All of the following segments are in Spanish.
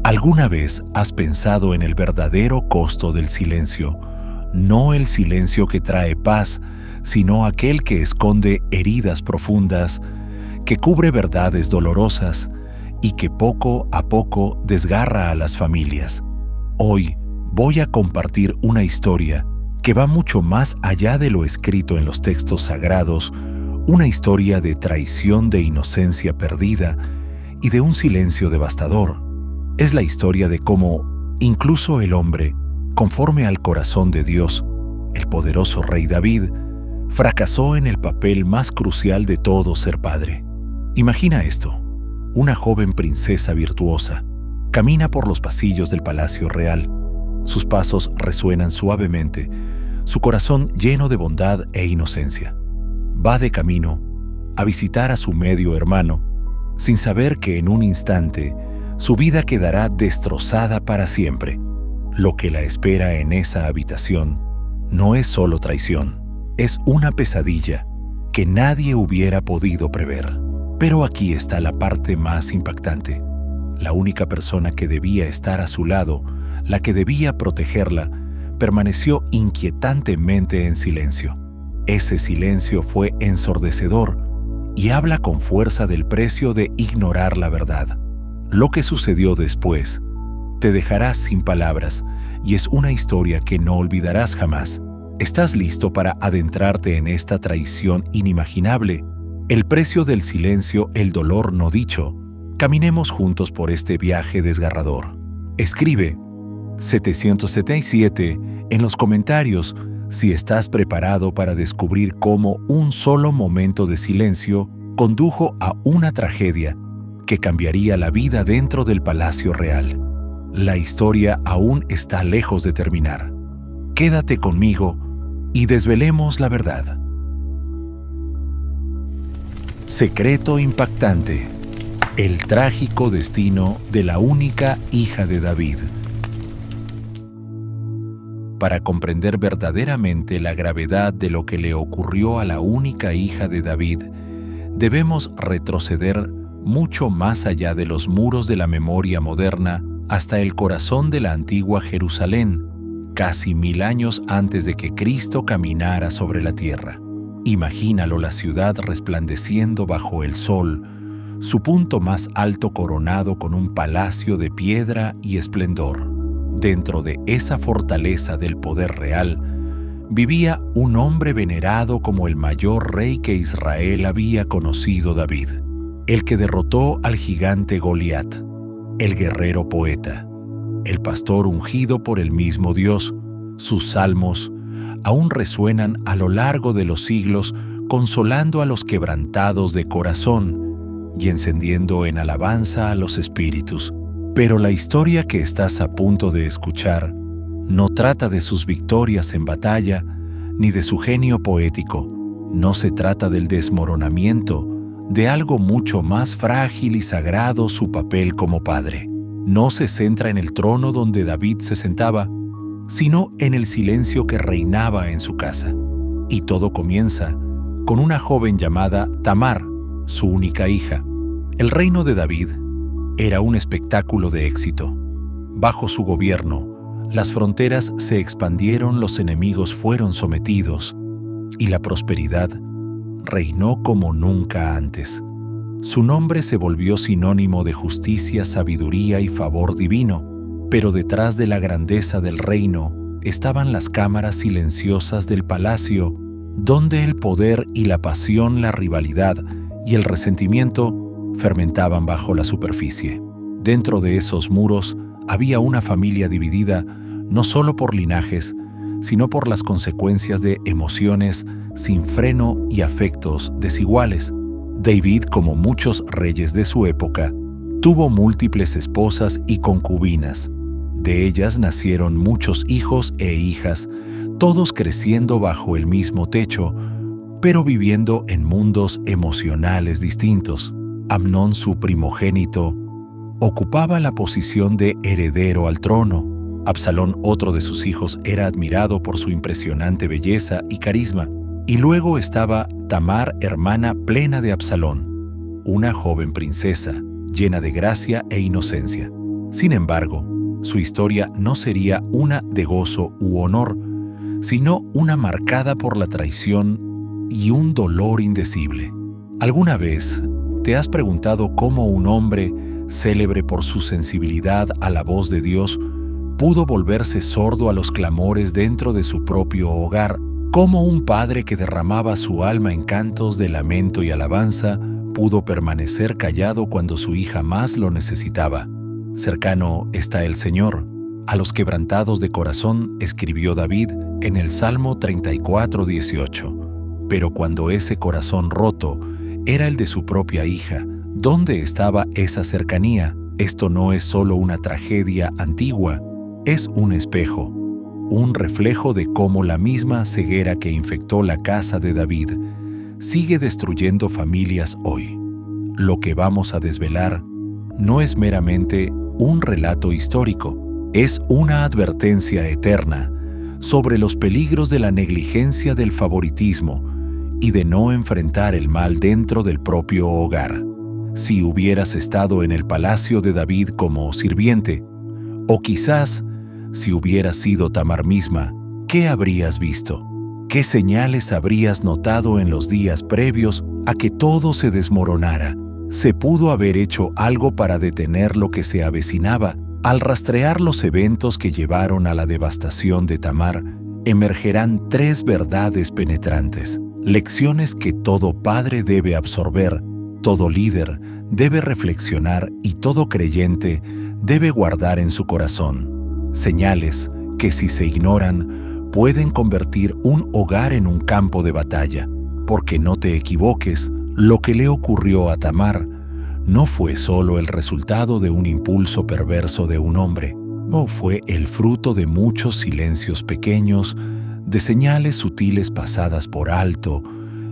¿Alguna vez has pensado en el verdadero costo del silencio? No el silencio que trae paz, sino aquel que esconde heridas profundas, que cubre verdades dolorosas y que poco a poco desgarra a las familias. Hoy voy a compartir una historia que va mucho más allá de lo escrito en los textos sagrados, una historia de traición, de inocencia perdida y de un silencio devastador. Es la historia de cómo, incluso el hombre, conforme al corazón de Dios, el poderoso rey David, fracasó en el papel más crucial de todo ser padre. Imagina esto: una joven princesa virtuosa camina por los pasillos del palacio real. Sus pasos resuenan suavemente, su corazón lleno de bondad e inocencia. Va de camino a visitar a su medio hermano, sin saber que en un instante su vida quedará destrozada para siempre. Lo que la espera en esa habitación no es solo traición, es una pesadilla que nadie hubiera podido prever. Pero aquí está la parte más impactante. La única persona que debía estar a su lado, la que debía protegerla, permaneció inquietantemente en silencio. Ese silencio fue ensordecedor y habla con fuerza del precio de ignorar la verdad. Lo que sucedió después te dejará sin palabras y es una historia que no olvidarás jamás. ¿Estás listo para adentrarte en esta traición inimaginable? El precio del silencio, el dolor no dicho. Caminemos juntos por este viaje desgarrador. Escribe 777 en los comentarios si estás preparado para descubrir cómo un solo momento de silencio condujo a una tragedia que cambiaría la vida dentro del Palacio Real. La historia aún está lejos de terminar. Quédate conmigo y desvelemos la verdad. Secreto impactante: el trágico destino de la única hija de David. Para comprender verdaderamente la gravedad de lo que le ocurrió a la única hija de David, debemos retroceder mucho más allá de los muros de la memoria moderna hasta el corazón de la antigua Jerusalén, casi 1000 años antes de que Cristo caminara sobre la tierra. Imagínalo, la ciudad resplandeciendo bajo el sol, su punto más alto coronado con un palacio de piedra y esplendor. Dentro de esa fortaleza del poder real, vivía un hombre venerado como el mayor rey que Israel había conocido, David, el que derrotó al gigante Goliat, el guerrero poeta, el pastor ungido por el mismo Dios. Sus salmos aún resuenan a lo largo de los siglos, consolando a los quebrantados de corazón y encendiendo en alabanza a los espíritus. Pero la historia que estás a punto de escuchar no trata de sus victorias en batalla ni de su genio poético. No se trata del desmoronamiento de algo mucho más frágil y sagrado, su papel como padre. No se centra en el trono donde David se sentaba, sino en el silencio que reinaba en su casa. Y todo comienza con una joven llamada Tamar, su única hija. El reino de David era un espectáculo de éxito. Bajo su gobierno, las fronteras se expandieron, los enemigos fueron sometidos y la prosperidad reinó como nunca antes. Su nombre se volvió sinónimo de justicia, sabiduría y favor divino, pero detrás de la grandeza del reino estaban las cámaras silenciosas del palacio, donde el poder y la pasión, la rivalidad y el resentimiento fermentaban bajo la superficie. Dentro de esos muros había una familia dividida no solo por linajes, sino por las consecuencias de emociones sin freno y afectos desiguales. David, como muchos reyes de su época, tuvo múltiples esposas y concubinas. De ellas nacieron muchos hijos e hijas, todos creciendo bajo el mismo techo, pero viviendo en mundos emocionales distintos. Amnón, su primogénito, ocupaba la posición de heredero al trono. Absalón, otro de sus hijos, era admirado por su impresionante belleza y carisma. Y luego estaba Tamar, hermana plena de Absalón, una joven princesa, llena de gracia e inocencia. Sin embargo, su historia no sería una de gozo u honor, sino una marcada por la traición y un dolor indecible. ¿Alguna vez te has preguntado cómo un hombre, célebre por su sensibilidad a la voz de Dios, pudo volverse sordo a los clamores dentro de su propio hogar? ¿Cómo un padre que derramaba su alma en cantos de lamento y alabanza pudo permanecer callado cuando su hija más lo necesitaba? Cercano está el Señor. A los quebrantados de corazón, escribió David en el Salmo 34:18. Pero cuando ese corazón roto era el de su propia hija, ¿dónde estaba esa cercanía? Esto no es solo una tragedia antigua, es un espejo, un reflejo de cómo la misma ceguera que infectó la casa de David sigue destruyendo familias hoy. Lo que vamos a desvelar no es meramente un relato histórico, es una advertencia eterna sobre los peligros de la negligencia del favoritismo y de no enfrentar el mal dentro del propio hogar. Si hubieras estado en el palacio de David como sirviente, o quizás si hubieras sido Tamar misma, ¿qué habrías visto? ¿Qué señales habrías notado en los días previos a que todo se desmoronara? ¿Se pudo haber hecho algo para detener lo que se avecinaba? Al rastrear los eventos que llevaron a la devastación de Tamar, emergerán 3 verdades penetrantes, lecciones que todo padre debe absorber, todo líder debe reflexionar y todo creyente debe guardar en su corazón. Señales que, si se ignoran, pueden convertir un hogar en un campo de batalla. Porque no te equivoques, lo que le ocurrió a Tamar no fue solo el resultado de un impulso perverso de un hombre, no fue el fruto de muchos silencios pequeños, de señales sutiles pasadas por alto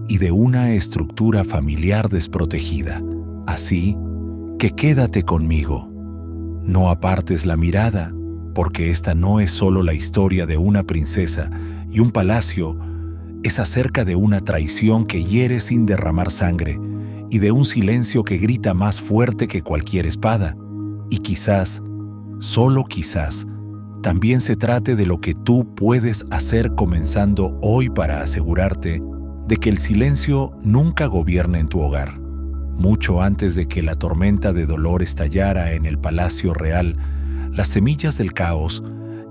y de una estructura familiar desprotegida. Así que quédate conmigo. No apartes la mirada, porque esta no es solo la historia de una princesa y un palacio, es acerca de una traición que hiere sin derramar sangre y de un silencio que grita más fuerte que cualquier espada. Y quizás, solo quizás, también se trate de lo que tú puedes hacer comenzando hoy para asegurarte de que el silencio nunca gobierne en tu hogar. Mucho antes de que la tormenta de dolor estallara en el palacio real, las semillas del caos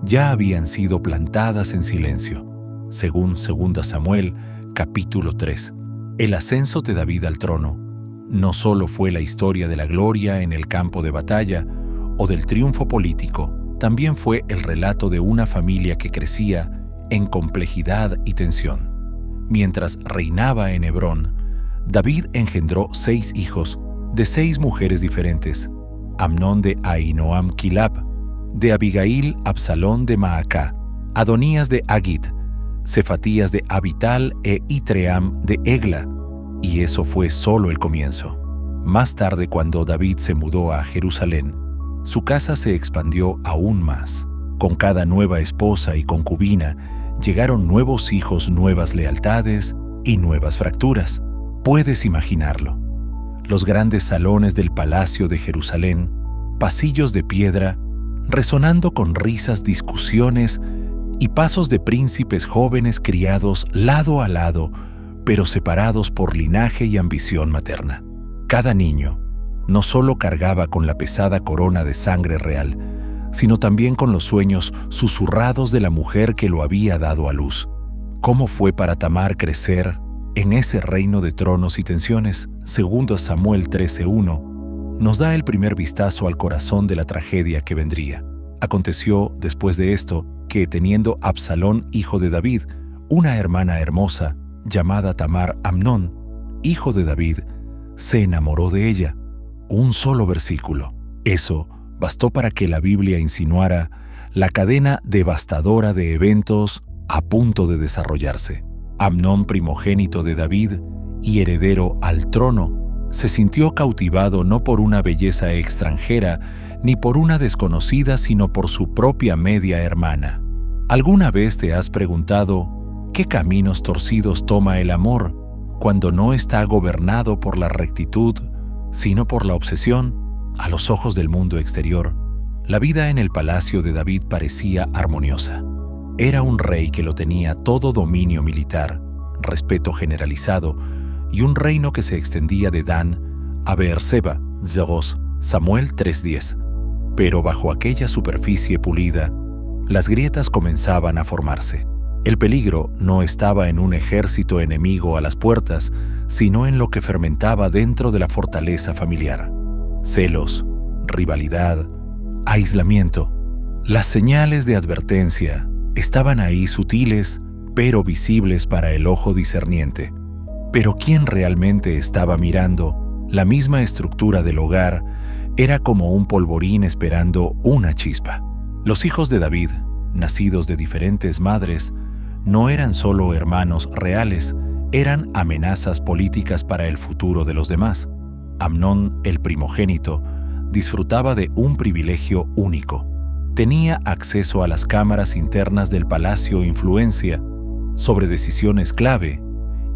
ya habían sido plantadas en silencio. Según 2 Samuel, capítulo 3. El ascenso de David al trono no solo fue la historia de la gloria en el campo de batalla o del triunfo político, también fue el relato de una familia que crecía en complejidad y tensión. Mientras reinaba en Hebrón, David engendró 6 hijos de 6 mujeres diferentes: Amnón de Ahinoam Kilab, de Abigail Absalón de Maacá, Adonías de Agit, Cefatías de Abital e Itream de Egla. Y eso fue solo el comienzo. Más tarde, cuando David se mudó a Jerusalén, su casa se expandió aún más. Con cada nueva esposa y concubina llegaron nuevos hijos, nuevas lealtades y nuevas fracturas. Puedes imaginarlo. Los grandes salones del palacio de Jerusalén, pasillos de piedra, resonando con risas, discusiones y pasos de príncipes jóvenes criados lado a lado, pero separados por linaje y ambición materna. Cada niño no solo cargaba con la pesada corona de sangre real, sino también con los sueños susurrados de la mujer que lo había dado a luz. ¿Cómo fue para Tamar crecer en ese reino de tronos y tensiones? 2 Samuel 13:1 nos da el primer vistazo al corazón de la tragedia que vendría. Aconteció después de esto que, teniendo Absalón, hijo de David, una hermana hermosa llamada Tamar, Amnón, hijo de David, se enamoró de ella. Un solo versículo. Eso bastó para que la Biblia insinuara la cadena devastadora de eventos a punto de desarrollarse. Amnón, primogénito de David y heredero al trono, se sintió cautivado no por una belleza extranjera ni por una desconocida, sino por su propia media hermana. ¿Alguna vez te has preguntado qué caminos torcidos toma el amor cuando no está gobernado por la rectitud, sino por la obsesión? A los ojos del mundo exterior, La vida en el palacio de David parecía armoniosa. Era un rey que lo tenía todo dominio militar, respeto generalizado y un reino que se extendía de Dan a Beerseba, 2 Samuel 3:10. Pero bajo aquella superficie pulida, las grietas comenzaban a formarse. El peligro no estaba en un ejército enemigo a las puertas, sino en lo que fermentaba dentro de la fortaleza familiar. Celos, rivalidad, aislamiento. Las señales de advertencia estaban ahí sutiles, pero visibles para el ojo discerniente. Pero quien realmente estaba mirando la misma estructura del hogar era como un polvorín esperando una chispa. Los hijos de David, nacidos de diferentes madres, no eran solo hermanos reales, eran amenazas políticas para el futuro de los demás. Amnón, el primogénito, disfrutaba de un privilegio único. Tenía acceso a las cámaras internas del palacio e influencia sobre decisiones clave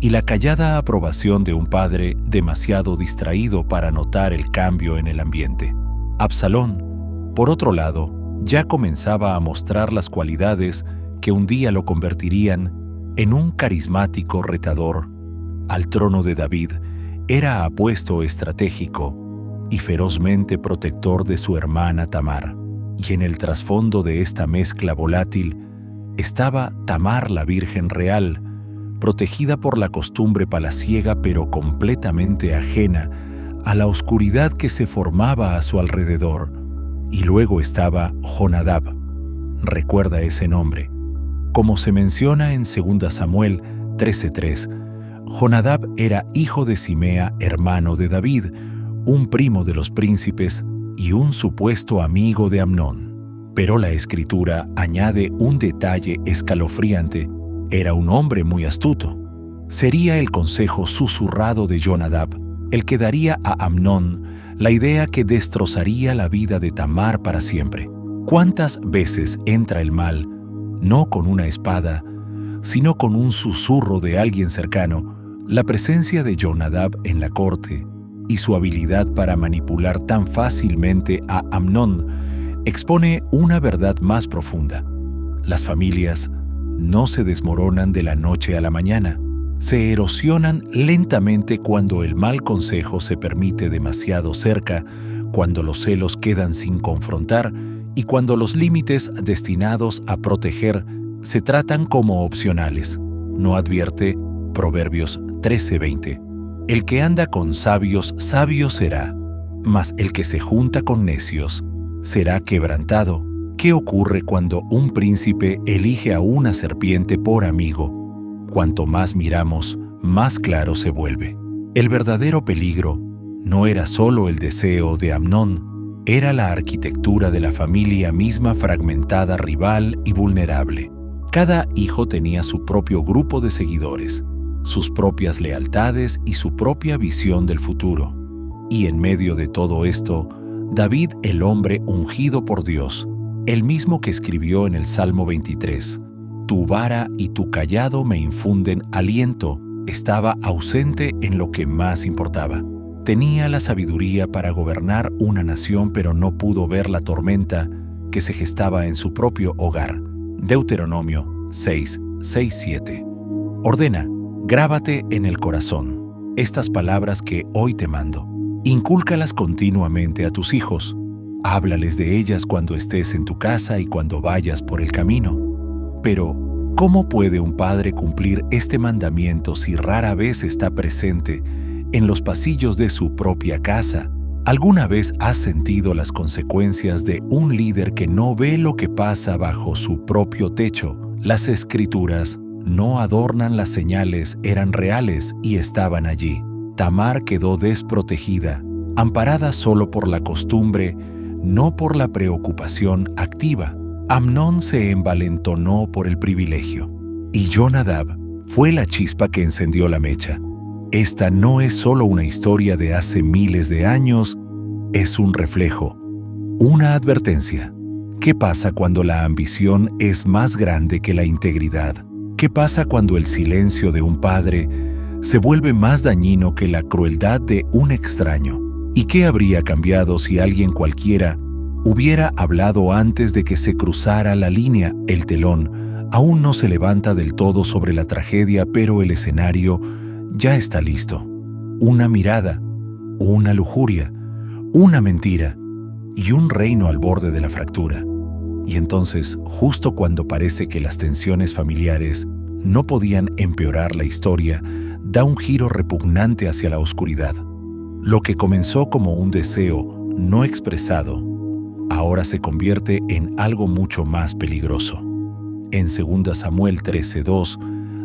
y la callada aprobación de un padre demasiado distraído para notar el cambio en el ambiente. Absalón, por otro lado, ya comenzaba a mostrar las cualidades que un día lo convertirían en un carismático retador. Al trono de David era apuesto estratégico y ferozmente protector de su hermana Tamar. Y en el trasfondo de esta mezcla volátil estaba Tamar la Virgen Real, protegida por la costumbre palaciega pero completamente ajena a la oscuridad que se formaba a su alrededor. Y luego estaba Jonadab. Recuerda ese nombre. Como se menciona en 2 Samuel 13:3, Jonadab era hijo de Simea, hermano de David, un primo de los príncipes y un supuesto amigo de Amnón. Pero la Escritura añade un detalle escalofriante. Era un hombre muy astuto. Sería el consejo susurrado de Jonadab el que daría a Amnón la idea que destrozaría la vida de Tamar para siempre. ¿Cuántas veces entra el mal, no con una espada, sino con un susurro de alguien cercano? La presencia de Jonadab en la corte y su habilidad para manipular tan fácilmente a Amnón expone una verdad más profunda. Las familias no se desmoronan de la noche a la mañana, se erosionan lentamente cuando el mal consejo se permite demasiado cerca, cuando los celos quedan sin confrontar y cuando los límites destinados a proteger se tratan como opcionales. No advierte Proverbios 13:20. El que anda con sabios, sabio será, mas el que se junta con necios será quebrantado. ¿Qué ocurre cuando un príncipe elige a una serpiente por amigo? Cuanto más miramos, más claro se vuelve. El verdadero peligro no era solo el deseo de Amnón, era la arquitectura de la familia misma fragmentada, rival y vulnerable. Cada hijo tenía su propio grupo de seguidores, sus propias lealtades y su propia visión del futuro. Y en medio de todo esto, David, el hombre ungido por Dios, el mismo que escribió en el Salmo 23, «Tu vara y tu cayado me infunden aliento», estaba ausente en lo que más importaba. Tenía la sabiduría para gobernar una nación, pero no pudo ver la tormenta que se gestaba en su propio hogar. Deuteronomio 6:7. Ordena, grábate en el corazón estas palabras que hoy te mando. Incúlcalas continuamente a tus hijos. Háblales de ellas cuando estés en tu casa y cuando vayas por el camino. Pero, ¿cómo puede un padre cumplir este mandamiento si rara vez está presente en los pasillos de su propia casa? ¿Alguna vez has sentido las consecuencias de un líder que no ve lo que pasa bajo su propio techo? Las Escrituras no adornan las señales, eran reales y estaban allí. Tamar quedó desprotegida, amparada solo por la costumbre, no por la preocupación activa. Amnón se envalentonó por el privilegio, y Jonadab fue la chispa que encendió la mecha. Esta no es solo una historia de hace miles de años, es un reflejo, una advertencia. ¿Qué pasa cuando la ambición es más grande que la integridad? ¿Qué pasa cuando el silencio de un padre se vuelve más dañino que la crueldad de un extraño? ¿Y qué habría cambiado si alguien cualquiera Hubiera hablado antes de que se cruzara la línea. El telón aún no se levanta del todo sobre la tragedia, pero el escenario ya está listo. Una mirada, una lujuria, una mentira y un reino al borde de la fractura. Y entonces, justo cuando parece que las tensiones familiares no podían empeorar la historia, da un giro repugnante hacia la oscuridad. Lo que comenzó como un deseo no expresado, ahora se convierte en algo mucho más peligroso. En 2 Samuel 13:2,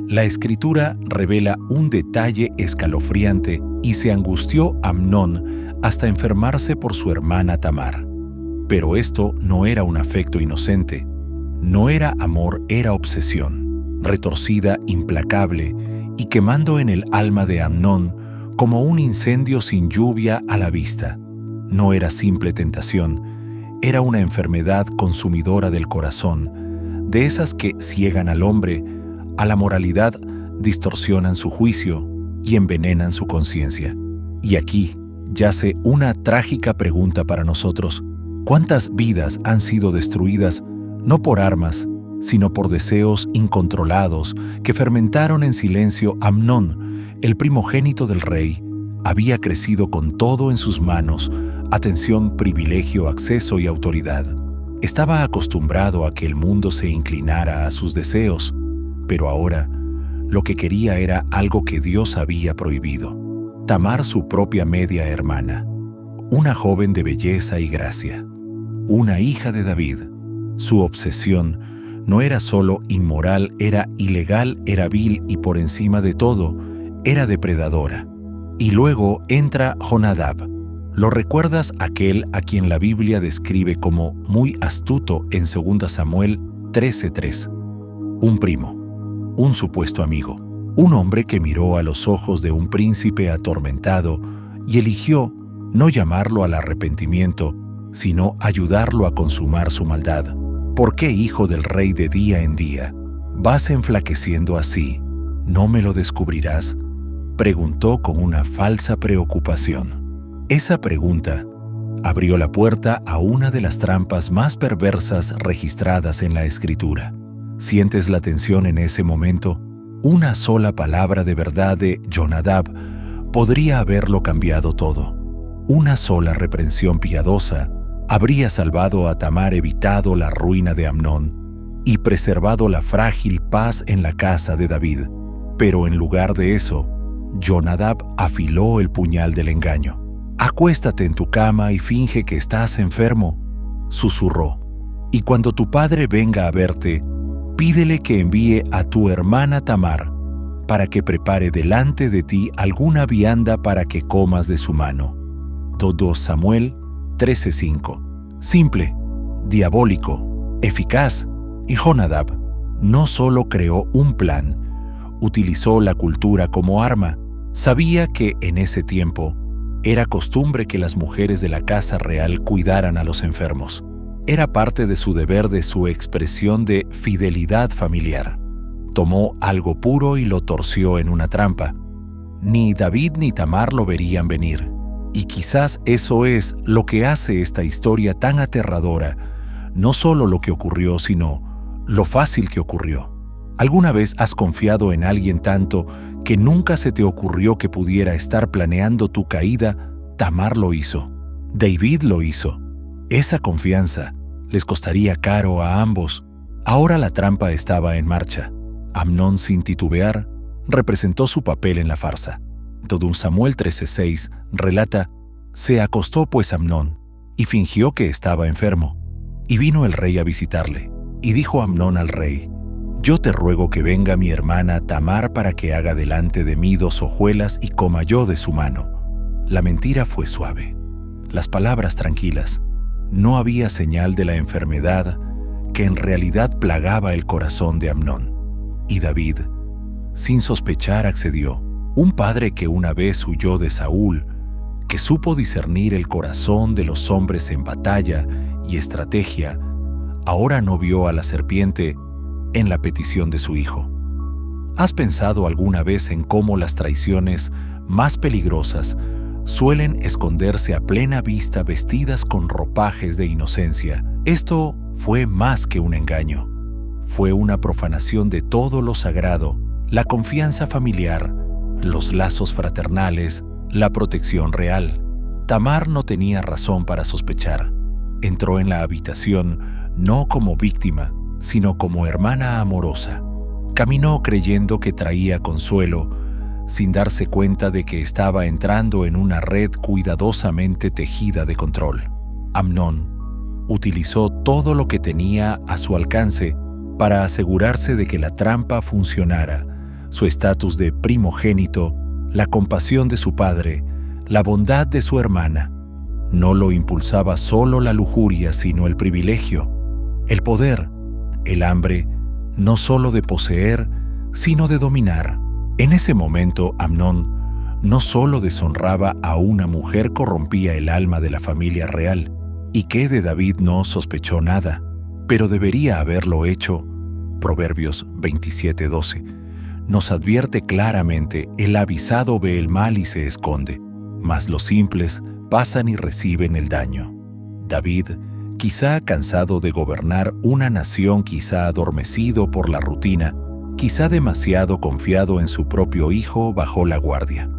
la Escritura revela un detalle escalofriante: y se angustió Amnón hasta enfermarse por su hermana Tamar. Pero esto no era un afecto inocente, no era amor, era obsesión, retorcida, implacable y quemando en el alma de Amnón como un incendio sin lluvia a la vista. No era simple tentación, era una enfermedad consumidora del corazón, de esas que ciegan al hombre, a la moralidad, distorsionan su juicio y envenenan su conciencia. Y aquí yace una trágica pregunta para nosotros: ¿cuántas vidas han sido destruidas no por armas, sino por deseos incontrolados que fermentaron en silencio? Amnón, el primogénito del rey, había crecido con todo en sus manos: atención, privilegio, acceso y autoridad. Estaba acostumbrado a que el mundo se inclinara a sus deseos, pero ahora lo que quería era algo que Dios había prohibido: Tamar, su propia media hermana, una joven de belleza y gracia, una hija de David. Su obsesión no era solo inmoral, era ilegal, era vil y por encima de todo, era depredadora. Y luego entra Jonadab. ¿Lo recuerdas? Aquel a quien la Biblia describe como muy astuto en 2 Samuel 13:3. Un primo, un supuesto amigo, un hombre que miró a los ojos de un príncipe atormentado y eligió no llamarlo al arrepentimiento, sino ayudarlo a consumar su maldad. ¿Por qué, hijo del rey, de día en día vas enflaqueciendo así? ¿No me lo descubrirás?, preguntó con una falsa preocupación. Esa pregunta abrió la puerta a una de las trampas más perversas registradas en la Escritura. ¿Sientes la tensión en ese momento? Una sola palabra de verdad de Jonadab podría haberlo cambiado todo. Una sola reprensión piadosa habría salvado a Tamar, evitado la ruina de Amnón y preservado la frágil paz en la casa de David. Pero en lugar de eso, Jonadab afiló el puñal del engaño. «Acuéstate en tu cama y finge que estás enfermo», susurró. «Y cuando tu padre venga a verte, pídele que envíe a tu hermana Tamar para que prepare delante de ti alguna vianda para que comas de su mano». 2 Samuel 13:5. Simple, diabólico, eficaz. Y Jonadab no solo creó un plan, utilizó la cultura como arma. Sabía que en ese tiempo era costumbre que las mujeres de la casa real cuidaran a los enfermos. Era parte de su deber, de su expresión de fidelidad familiar. Tomó algo puro y lo torció en una trampa. Ni David ni Tamar lo verían venir. Y quizás eso es lo que hace esta historia tan aterradora, no solo lo que ocurrió, sino lo fácil que ocurrió. ¿Alguna vez has confiado en alguien tanto que nunca se te ocurrió que pudiera estar planeando tu caída? Tamar lo hizo. David lo hizo. Esa confianza les costaría caro a ambos. Ahora la trampa estaba en marcha. Amnón, sin titubear, representó su papel en la farsa. 2 Samuel 13:6 relata: «Se acostó pues Amnón, y fingió que estaba enfermo. Y vino el rey a visitarle. Y dijo Amnón al rey: Yo te ruego que venga mi hermana Tamar para que haga delante de mí 2 hojuelas y coma yo de su mano». La mentira fue suave, las palabras tranquilas. No había señal de la enfermedad que en realidad plagaba el corazón de Amnón. Y David, sin sospechar, accedió. Un padre que una vez huyó de Saúl, que supo discernir el corazón de los hombres en batalla y estrategia, ahora no vio a la serpiente en la petición de su hijo. ¿Has pensado alguna vez en cómo las traiciones más peligrosas suelen esconderse a plena vista vestidas con ropajes de inocencia. Esto fue más que un engaño. Fue una profanación de todo lo sagrado, la confianza familiar, los lazos fraternales, la protección real. Tamar no tenía razón para sospechar. Entró en la habitación no como víctima, sino como hermana amorosa. Caminó creyendo que traía consuelo, sin darse cuenta de que estaba entrando en una red cuidadosamente tejida de control. Amnón utilizó todo lo que tenía a su alcance para asegurarse de que la trampa funcionara: su estatus de primogénito, la compasión de su padre, la bondad de su hermana. No lo impulsaba solo la lujuria, sino el privilegio, el poder, el hambre, no solo de poseer, sino de dominar. En ese momento, Amnón no solo deshonraba a una mujer, corrompía el alma de la familia real, y que de David no sospechó nada, pero debería haberlo hecho. Proverbios 27:12 nos advierte claramente: el avisado ve el mal y se esconde, mas los simples pasan y reciben el daño. David, quizá cansado de gobernar una nación, quizá adormecido por la rutina, quizá demasiado confiado en su propio hijo, bajó la guardia.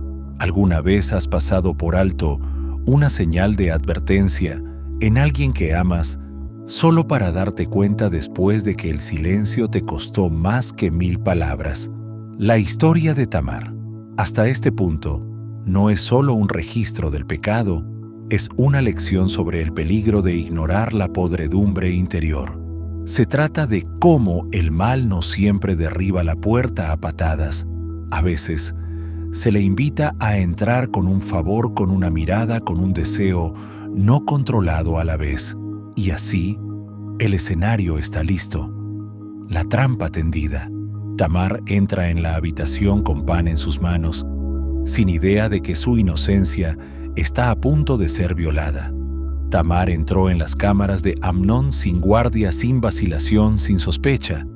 ¿Alguna vez has pasado por alto una señal de advertencia en alguien que amas, solo para darte cuenta después de que el silencio te costó más que 1000 palabras? La historia de Tamar, hasta este punto, no es solo un registro del pecado, es una lección sobre el peligro de ignorar la podredumbre interior. Se trata de cómo el mal no siempre derriba la puerta a patadas. A veces, se le invita a entrar con un favor, con una mirada, con un deseo no controlado a la vez. Y así, el escenario está listo. La trampa tendida. Tamar entra en la habitación con pan en sus manos, sin idea de que su inocencia está a punto de ser violada. Tamar entró en las cámaras de Amnón sin guardia, sin vacilación, sin sospecha.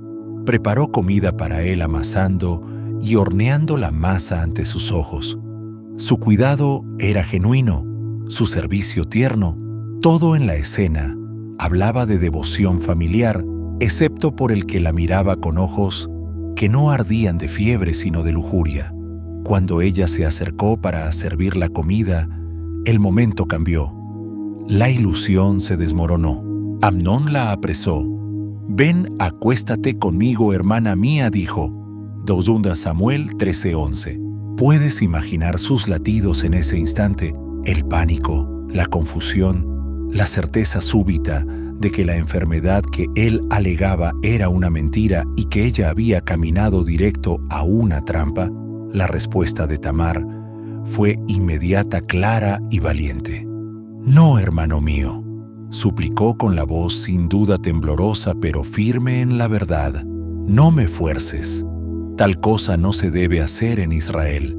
Preparó comida para él amasando y horneando la masa ante sus ojos. Su cuidado era genuino, su servicio tierno. Todo en la escena hablaba de devoción familiar, excepto por el que la miraba con ojos que no ardían de fiebre sino de lujuria. Cuando ella se acercó para servir la comida, el momento cambió. La ilusión se desmoronó. Amnón la apresó. «Ven, acuéstate conmigo, hermana mía», dijo. 2 Samuel 13:11. Puedes imaginar sus latidos en ese instante: el pánico, la confusión, la certeza súbita de que la enfermedad que él alegaba era una mentira y que ella había caminado directo a una trampa. La respuesta de Tamar fue inmediata, clara y valiente. «No, hermano mío», suplicó con la voz sin duda temblorosa pero firme en la verdad. «No me fuerces. Tal cosa no se debe hacer en Israel.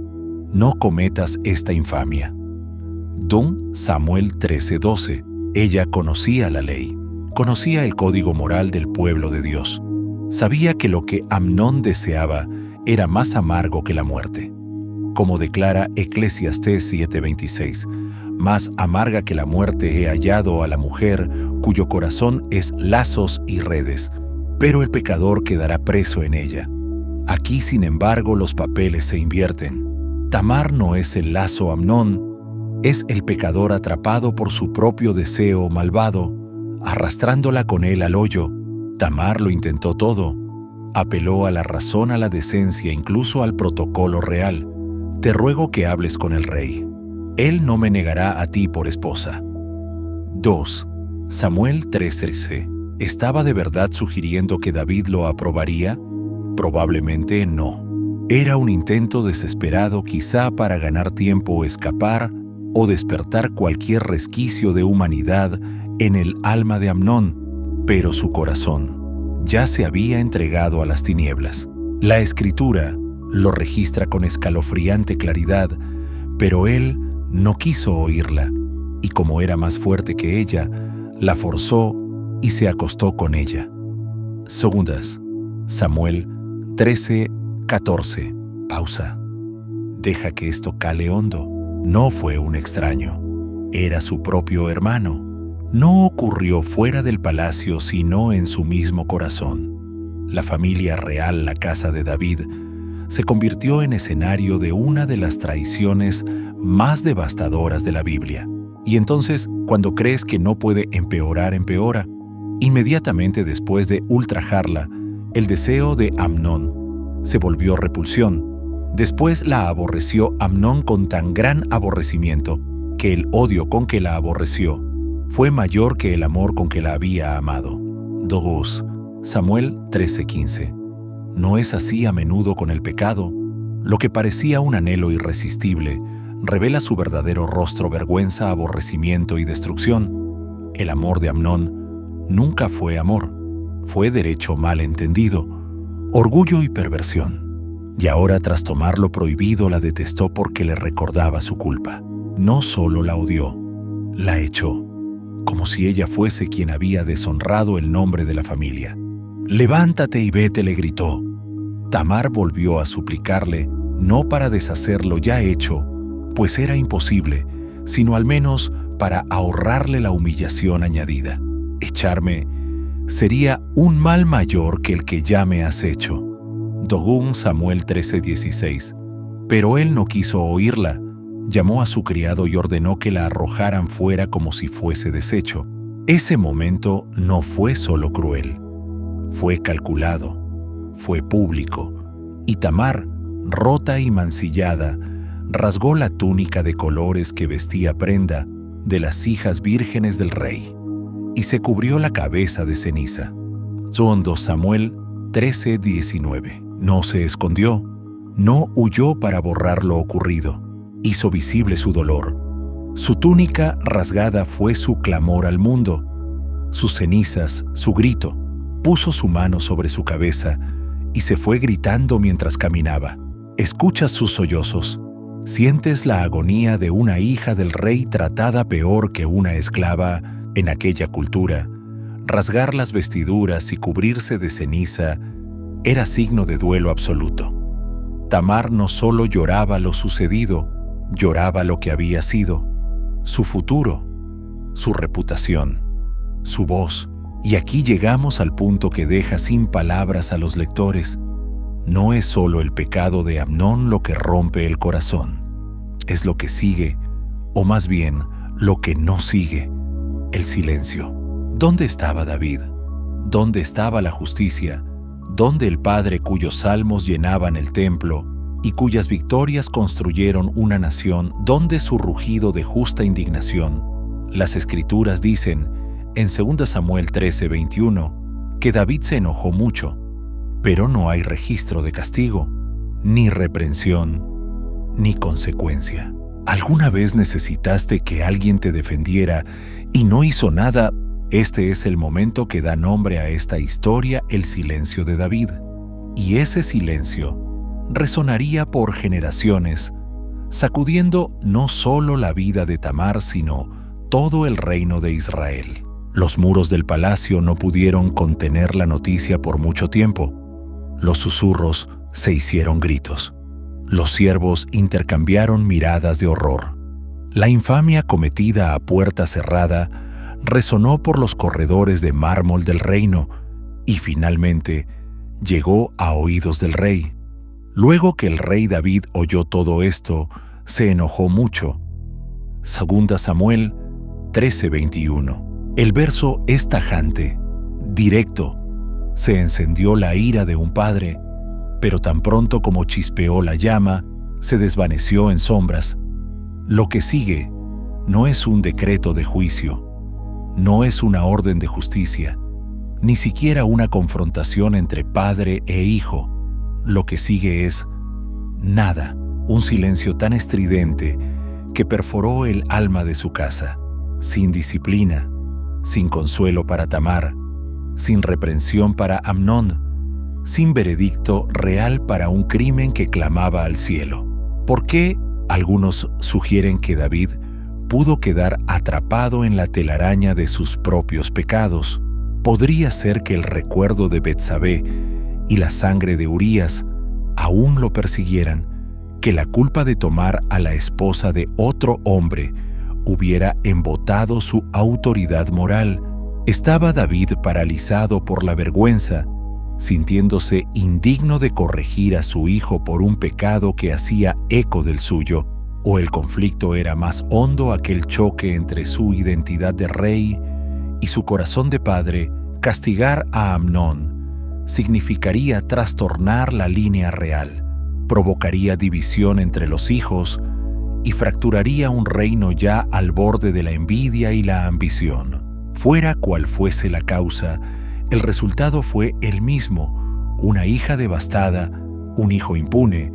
No cometas esta infamia». 2 Samuel 13:12. Ella conocía la ley, conocía el código moral del pueblo de Dios. Sabía que lo que Amnón deseaba era más amargo que la muerte. Como declara Eclesiastés 7:26, «Más amarga que la muerte he hallado a la mujer cuyo corazón es lazos y redes, pero el pecador quedará preso en ella». Aquí, sin embargo, los papeles se invierten. Tamar no es el lazo Amnón, es el pecador atrapado por su propio deseo malvado, arrastrándola con él al hoyo. Tamar lo intentó todo. Apeló a la razón, a la decencia, incluso al protocolo real. «Te ruego que hables con el rey. Él no me negará a ti por esposa». 2 Samuel 13:13. ¿Estaba de verdad sugiriendo que David lo aprobaría? Probablemente no. Era un intento desesperado, quizá para ganar tiempo o escapar, o despertar cualquier resquicio de humanidad en el alma de Amnón, pero su corazón ya se había entregado a las tinieblas. La Escritura lo registra con escalofriante claridad, pero él no quiso oírla, y como era más fuerte que ella, la forzó y se acostó con ella. 2 Samuel 13:14. Pausa. Deja que esto cale hondo. No fue un extraño, era su propio hermano. No ocurrió fuera del palacio, sino en su mismo corazón. La familia real, la casa de David, se convirtió en escenario de una de las traiciones más devastadoras de la Biblia. Y entonces, cuando crees que no puede empeorar, empeora. Inmediatamente después de ultrajarla, el deseo de Amnón se volvió repulsión. Después la aborreció Amnón con tan gran aborrecimiento que el odio con que la aborreció fue mayor que el amor con que la había amado. 2 Samuel 13:15. No es así a menudo con el pecado. Lo que parecía un anhelo irresistible revela su verdadero rostro: vergüenza, aborrecimiento y destrucción. El amor de Amnón nunca fue amor, fue derecho mal entendido, orgullo y perversión. Y ahora, tras tomar lo prohibido, la detestó porque le recordaba su culpa. No solo la odió, la echó, como si ella fuese quien había deshonrado el nombre de la familia. «Levántate y vete», le gritó. Tamar volvió a suplicarle, no para deshacer lo ya hecho, pues era imposible, sino al menos para ahorrarle la humillación añadida. «Echarme sería un mal mayor que el que ya me has hecho». 2 Samuel 13:16. Pero él no quiso oírla. Llamó a su criado y ordenó que la arrojaran fuera como si fuese desecho. Ese momento no fue solo cruel, fue calculado, fue público, y Tamar, rota y mancillada, rasgó la túnica de colores que vestía prenda de las hijas vírgenes del rey, y se cubrió la cabeza de ceniza. 2 Samuel 13:19. No se escondió, no huyó para borrar lo ocurrido. Hizo visible su dolor. Su túnica rasgada fue su clamor al mundo, sus cenizas, su grito. Puso su mano sobre su cabeza y se fue gritando mientras caminaba. Escuchas sus sollozos, sientes la agonía de una hija del rey tratada peor que una esclava en aquella cultura. Rasgar las vestiduras y cubrirse de ceniza era signo de duelo absoluto. Tamar no solo lloraba lo sucedido, lloraba lo que había sido, su futuro, su reputación, su voz. Y aquí llegamos al punto que deja sin palabras a los lectores. No es solo el pecado de Amnón lo que rompe el corazón, es lo que sigue, o más bien, lo que no sigue, el silencio. ¿Dónde estaba David? ¿Dónde estaba la justicia? ¿Dónde el Padre cuyos salmos llenaban el templo y cuyas victorias construyeron una nación? ¿Dónde su rugido de justa indignación? Las Escrituras dicen en 2 Samuel 13:21 que David se enojó mucho, pero no hay registro de castigo, ni reprensión, ni consecuencia. ¿Alguna vez necesitaste que alguien te defendiera y no hizo nada? Este es el momento que da nombre a esta historia, el silencio de David. Y ese silencio resonaría por generaciones, sacudiendo no solo la vida de Tamar, sino todo el reino de Israel. Los muros del palacio no pudieron contener la noticia por mucho tiempo. Los susurros se hicieron gritos. Los siervos intercambiaron miradas de horror. La infamia cometida a puerta cerrada resonó por los corredores de mármol del reino y finalmente llegó a oídos del rey. Luego que el rey David oyó todo esto, se enojó mucho. 2 Samuel 13:21. El verso es tajante, directo. Se encendió la ira de un padre, pero tan pronto como chispeó la llama, se desvaneció en sombras. Lo que sigue no es un decreto de juicio, no es una orden de justicia, ni siquiera una confrontación entre padre e hijo. Lo que sigue es nada, un silencio tan estridente que perforó el alma de su casa, sin disciplina, sin consuelo para Tamar, sin reprensión para Amnón, sin veredicto real para un crimen que clamaba al cielo. ¿Por qué algunos sugieren que David pudo quedar atrapado en la telaraña de sus propios pecados? Podría ser que el recuerdo de Betsabé y la sangre de Urías aún lo persiguieran, que la culpa de tomar a la esposa de otro hombre hubiera embotado su autoridad moral. Estaba David paralizado por la vergüenza, sintiéndose indigno de corregir a su hijo por un pecado que hacía eco del suyo, o el conflicto era más hondo aquel choque entre su identidad de rey y su corazón de padre. Castigar a Amnón significaría trastornar la línea real, provocaría división entre los hijos y fracturaría un reino ya al borde de la envidia y la ambición. Fuera cual fuese la causa, el resultado fue el mismo: una hija devastada, un hijo impune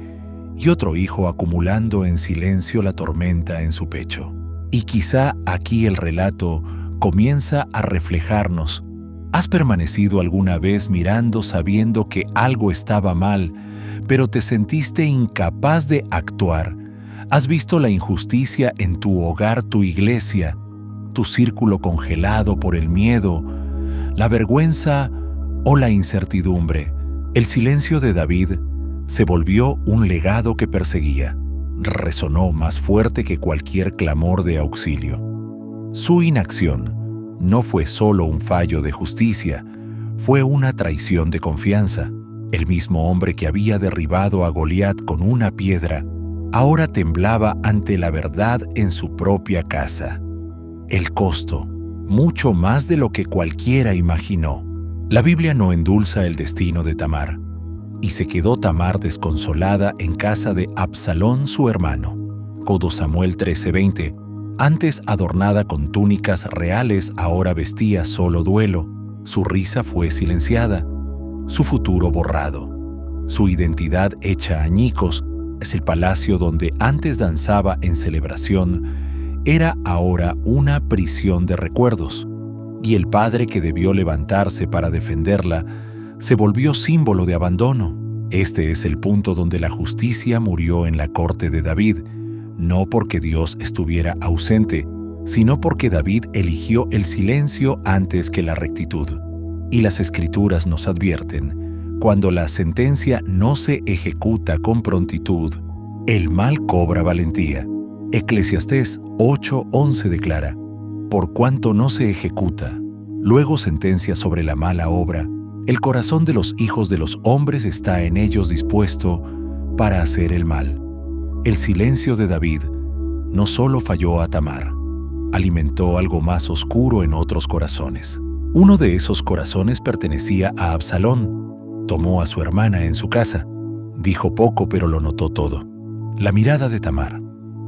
y otro hijo acumulando en silencio la tormenta en su pecho. Y quizá aquí el relato comienza a reflejarnos. ¿Has permanecido alguna vez mirando sabiendo que algo estaba mal, pero te sentiste incapaz de actuar? ¿Has visto la injusticia en tu hogar, tu iglesia, tu círculo congelado por el miedo, la vergüenza o la incertidumbre? El silencio de David se volvió un legado que perseguía. Resonó más fuerte que cualquier clamor de auxilio. Su inacción no fue solo un fallo de justicia, fue una traición de confianza. El mismo hombre que había derribado a Goliat con una piedra, ahora temblaba ante la verdad en su propia casa. El costo, mucho más de lo que cualquiera imaginó. La Biblia no endulza el destino de Tamar, y se quedó Tamar desconsolada en casa de Absalón su hermano. 2 Samuel 13:20. Antes adornada con túnicas reales, ahora vestía solo duelo. Su risa fue silenciada, su futuro borrado, su identidad hecha añicos. Es el palacio donde antes danzaba en celebración, era ahora una prisión de recuerdos. Y el padre que debió levantarse para defenderla se volvió símbolo de abandono. Este es el punto donde la justicia murió en la corte de David, no porque Dios estuviera ausente, sino porque David eligió el silencio antes que la rectitud. Y las Escrituras nos advierten: cuando la sentencia no se ejecuta con prontitud, el mal cobra valentía. Eclesiastés 8:11 declara: por cuanto no se ejecuta, luego sentencia sobre la mala obra, el corazón de los hijos de los hombres está en ellos dispuesto para hacer el mal. El silencio de David no solo falló a Tamar, alimentó algo más oscuro en otros corazones. Uno de esos corazones pertenecía a Absalón. Tomó a su hermana en su casa. Dijo poco, pero lo notó todo. La mirada de Tamar,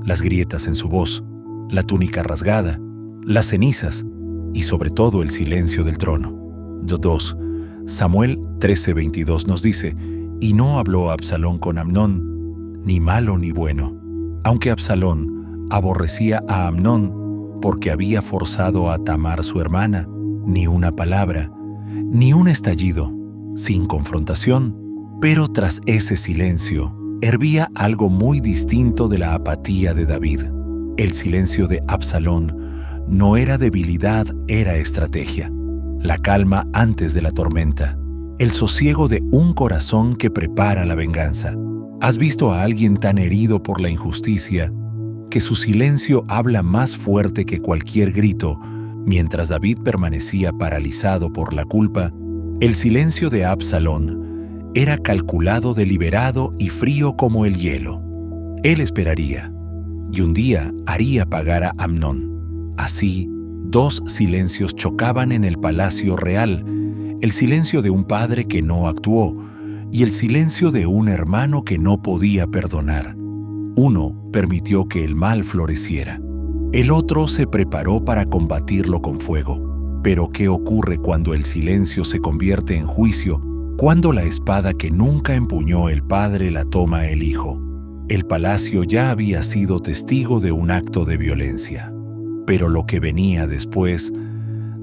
las grietas en su voz, la túnica rasgada, las cenizas y sobre todo el silencio del trono. 2 Samuel 13:22 nos dice: y no habló Absalón con Amnón, ni malo ni bueno, aunque Absalón aborrecía a Amnón porque había forzado a Tamar su hermana. Ni una palabra, ni un estallido, sin confrontación, pero tras ese silencio hervía algo muy distinto de la apatía de David. El silencio de Absalón no era debilidad, era estrategia. La calma antes de la tormenta, el sosiego de un corazón que prepara la venganza. ¿Has visto a alguien tan herido por la injusticia que su silencio habla más fuerte que cualquier grito? Mientras David permanecía paralizado por la culpa, el silencio de Absalón era calculado, deliberado y frío como el hielo. Él esperaría, y un día haría pagar a Amnón. Así, dos silencios chocaban en el palacio real: el silencio de un padre que no actuó y el silencio de un hermano que no podía perdonar. Uno permitió que el mal floreciera. El otro se preparó para combatirlo con fuego. Pero ¿qué ocurre cuando el silencio se convierte en juicio? Cuando la espada que nunca empuñó el padre la toma el hijo. El palacio ya había sido testigo de un acto de violencia. Pero lo que venía después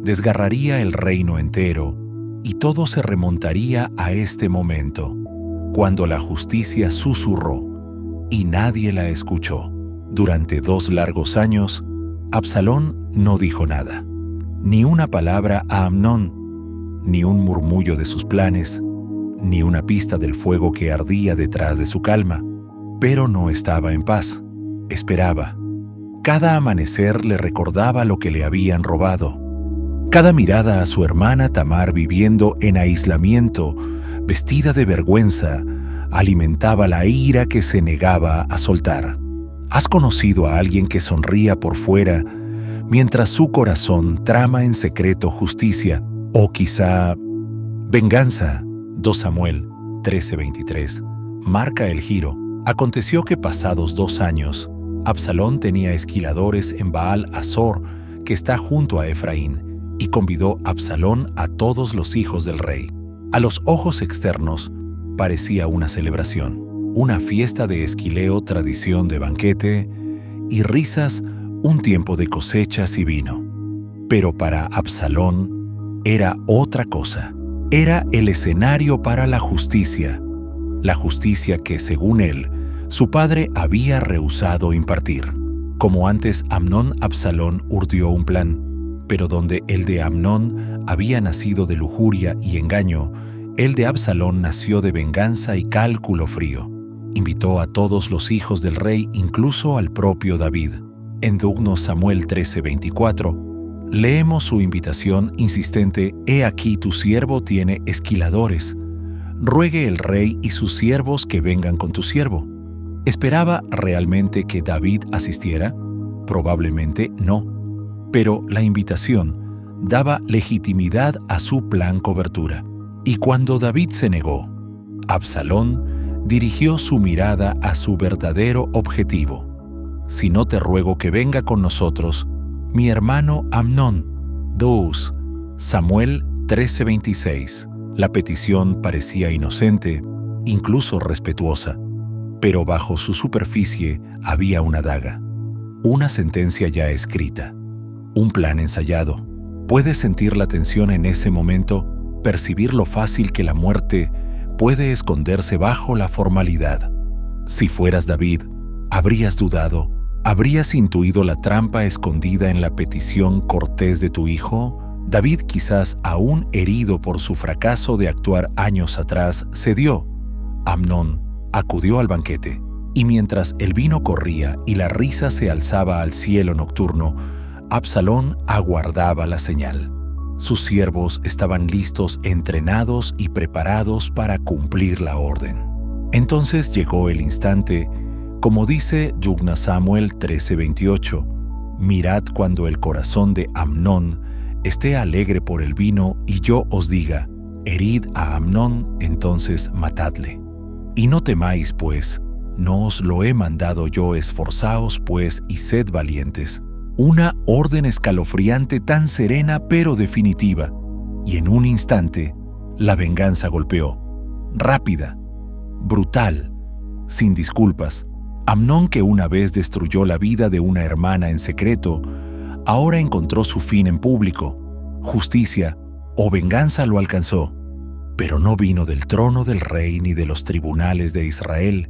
desgarraría el reino entero, y todo se remontaría a este momento, cuando la justicia susurró y nadie la escuchó. Durante 2 largos años, Absalón no dijo nada, ni una palabra a Amnón, ni un murmullo de sus planes, ni una pista del fuego que ardía detrás de su calma. pero no estaba en paz. Esperaba. Cada amanecer le recordaba lo que le habían robado. Cada mirada a su hermana Tamar viviendo en aislamiento, vestida de vergüenza, alimentaba la ira que se negaba a soltar. ¿Has conocido a alguien que sonría por fuera mientras su corazón trama en secreto justicia o quizá venganza? 2 Samuel 13:23 marca el giro. Aconteció que pasados 2 años, Absalón tenía esquiladores en Baal Azor, que está junto a Efraín, y convidó Absalón a todos los hijos del rey. A los ojos externos parecía una celebración, una fiesta de esquileo, tradición de banquete y risas, un tiempo de cosechas y vino. Pero para Absalón era otra cosa. Era el escenario para la justicia que, según él, su padre había rehusado impartir. Como antes Amnón, Absalón urdió un plan, pero donde el de Amnón había nacido de lujuria y engaño, el de Absalón nació de venganza y cálculo frío. Invitó a todos los hijos del rey, incluso al propio David. En 2 Samuel 13:24, leemos su invitación insistente: «He aquí tu siervo tiene esquiladores. Ruegue el rey y sus siervos que vengan con tu siervo». ¿Esperaba realmente que David asistiera? Probablemente no. Pero la invitación daba legitimidad a su plan cobertura. Y cuando David se negó, Absalón dirigió su mirada a su verdadero objetivo. «Si no te ruego que venga con nosotros, mi hermano Amnón». 2 Samuel 13:26. La petición parecía inocente, incluso respetuosa, pero bajo su superficie había una daga, una sentencia ya escrita, un plan ensayado. Puedes sentir la tensión en ese momento, percibir lo fácil que la muerte puede esconderse bajo la formalidad. Si fueras David, habrías dudado, habrías intuido la trampa escondida en la petición cortés de tu hijo. David, quizás aún herido por su fracaso de actuar años atrás, cedió. Amnón acudió al banquete, y mientras el vino corría y la risa se alzaba al cielo nocturno, Absalón aguardaba la señal. Sus siervos estaban listos, entrenados y preparados para cumplir la orden. Entonces llegó el instante, como dice 2 Samuel 13:28, «Mirad cuando el corazón de Amnón esté alegre por el vino y yo os diga, herid a Amnón, entonces matadle. Y no temáis, pues, no os lo he mandado yo, esforzaos, pues, y sed valientes». Una orden escalofriante, tan serena pero definitiva. Y en un instante, la venganza golpeó. Rápida, brutal, sin disculpas. Amnón, que una vez destruyó la vida de una hermana en secreto, ahora encontró su fin en público. Justicia o venganza lo alcanzó, pero no vino del trono del rey ni de los tribunales de Israel,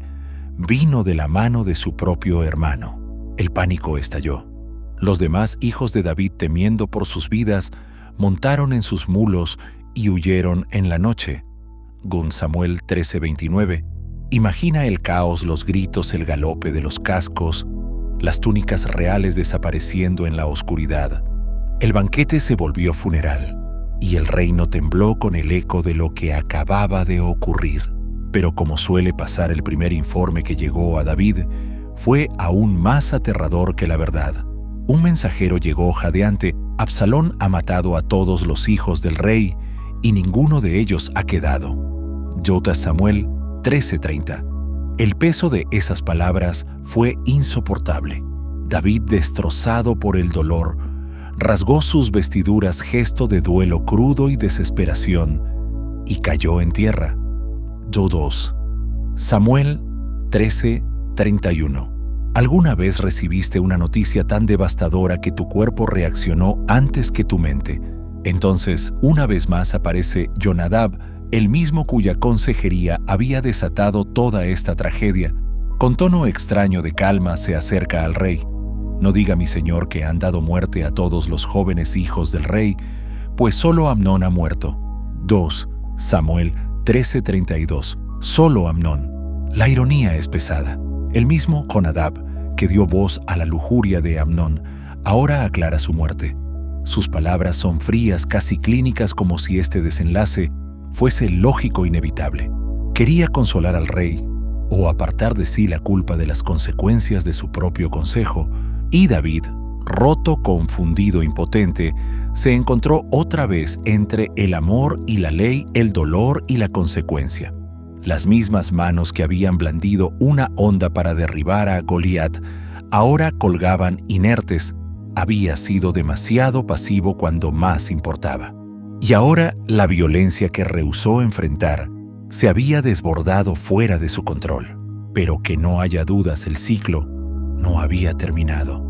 vino de la mano de su propio hermano. El pánico estalló. Los demás hijos de David, temiendo por sus vidas, montaron en sus mulos y huyeron en la noche. 2 Samuel 13:29. Imagina el caos, los gritos, el galope de los cascos, las túnicas reales desapareciendo en la oscuridad. El banquete se volvió funeral, y el reino tembló con el eco de lo que acababa de ocurrir. Pero como suele pasar, el primer informe que llegó a David fue aún más aterrador que la verdad. Un mensajero llegó jadeante: «Absalón ha matado a todos los hijos del rey, y ninguno de ellos ha quedado». 2 Samuel 13:30. El peso de esas palabras fue insoportable. David, destrozado por el dolor, rasgó sus vestiduras, gesto de duelo crudo y desesperación, y cayó en tierra. 2 Samuel 13:31. ¿Alguna vez recibiste una noticia tan devastadora que tu cuerpo reaccionó antes que tu mente? Entonces, una vez más aparece Jonadab, el mismo cuya consejería había desatado toda esta tragedia. Con tono extraño de calma se acerca al rey. «No diga mi señor que han dado muerte a todos los jóvenes hijos del rey, pues solo Amnón ha muerto». 2 Samuel 13:32. Solo Amnón. La ironía es pesada. El mismo Jonadab, que dio voz a la lujuria de Amnón, ahora aclara su muerte. Sus palabras son frías, casi clínicas, como si este desenlace fuese lógico e inevitable. Quería consolar al rey o apartar de sí la culpa de las consecuencias de su propio consejo, y David, roto, confundido, impotente, se encontró otra vez entre el amor y la ley, el dolor y la consecuencia. Las mismas manos que habían blandido una honda para derribar a Goliat ahora colgaban inertes. Había sido demasiado pasivo cuando más importaba. Y ahora la violencia que rehusó enfrentar se había desbordado fuera de su control. Pero que no haya dudas, el ciclo no había terminado.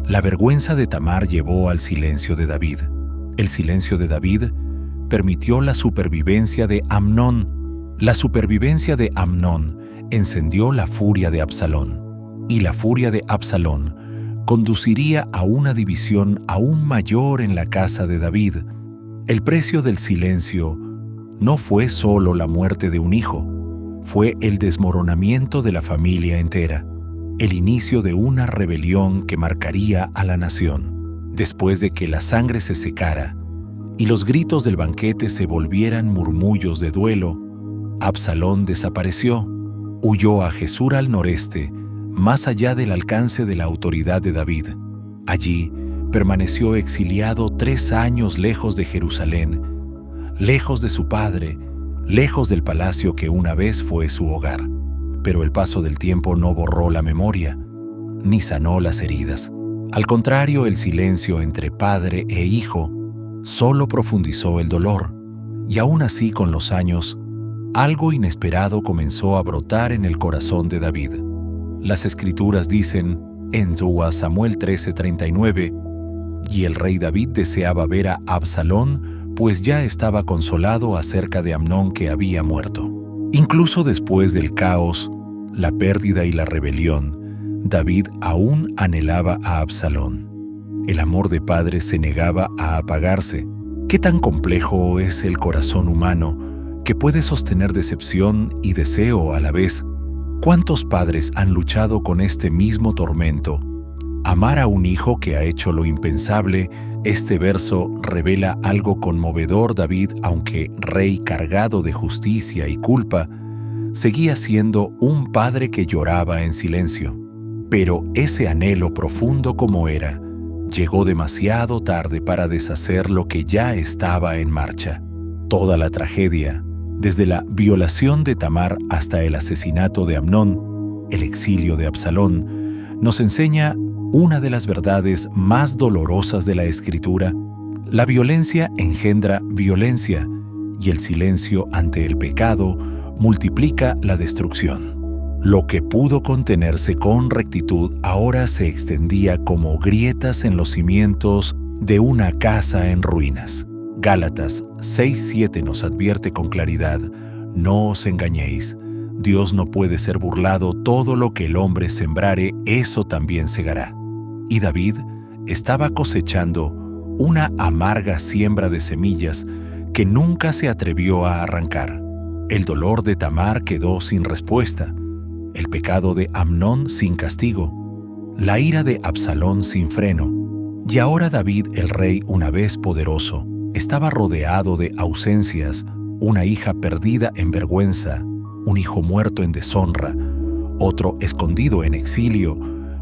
La vergüenza de Tamar llevó al silencio de David. El silencio de David permitió la supervivencia de Amnón. La supervivencia de Amnón encendió la furia de Absalón, y la furia de Absalón conduciría a una división aún mayor en la casa de David. El precio del silencio no fue solo la muerte de un hijo, fue el desmoronamiento de la familia entera, el inicio de una rebelión que marcaría a la nación. Después de que la sangre se secara y los gritos del banquete se volvieran murmullos de duelo, Absalón desapareció, huyó a Gesur al noreste, más allá del alcance de la autoridad de David. Allí permaneció exiliado 3 años lejos de Jerusalén, lejos de su padre, lejos del palacio que una vez fue su hogar. Pero el paso del tiempo no borró la memoria, ni sanó las heridas. Al contrario, el silencio entre padre e hijo solo profundizó el dolor, y aún así, con los años, algo inesperado comenzó a brotar en el corazón de David. Las Escrituras dicen en 2 Samuel 13:39, y el rey David deseaba ver a Absalón, pues ya estaba consolado acerca de Amnón que había muerto. Incluso después del caos, la pérdida y la rebelión, David aún anhelaba a Absalón. El amor de padre se negaba a apagarse. ¿Qué tan complejo es el corazón humano que puede sostener decepción y deseo a la vez? ¿Cuántos padres han luchado con este mismo tormento? Amar a un hijo que ha hecho lo impensable. Este verso revela algo conmovedor. David, aunque rey cargado de justicia y culpa, seguía siendo un padre que lloraba en silencio. Pero ese anhelo, profundo como era, llegó demasiado tarde para deshacer lo que ya estaba en marcha. Toda la tragedia, desde la violación de Tamar hasta el asesinato de Amnón, el exilio de Absalón, nos enseña una de las verdades más dolorosas de la Escritura. La violencia engendra violencia, y el silencio ante el pecado multiplica la destrucción. Lo que pudo contenerse con rectitud ahora se extendía como grietas en los cimientos de una casa en ruinas. Gálatas 6:7 nos advierte con claridad: no os engañéis, Dios no puede ser burlado, todo lo que el hombre sembrare, eso también segará. Y David estaba cosechando una amarga siembra de semillas que nunca se atrevió a arrancar. El dolor de Tamar quedó sin respuesta, el pecado de Amnón sin castigo, la ira de Absalón sin freno. Y ahora David, el rey una vez poderoso, estaba rodeado de ausencias: una hija perdida en vergüenza, un hijo muerto en deshonra, otro escondido en exilio,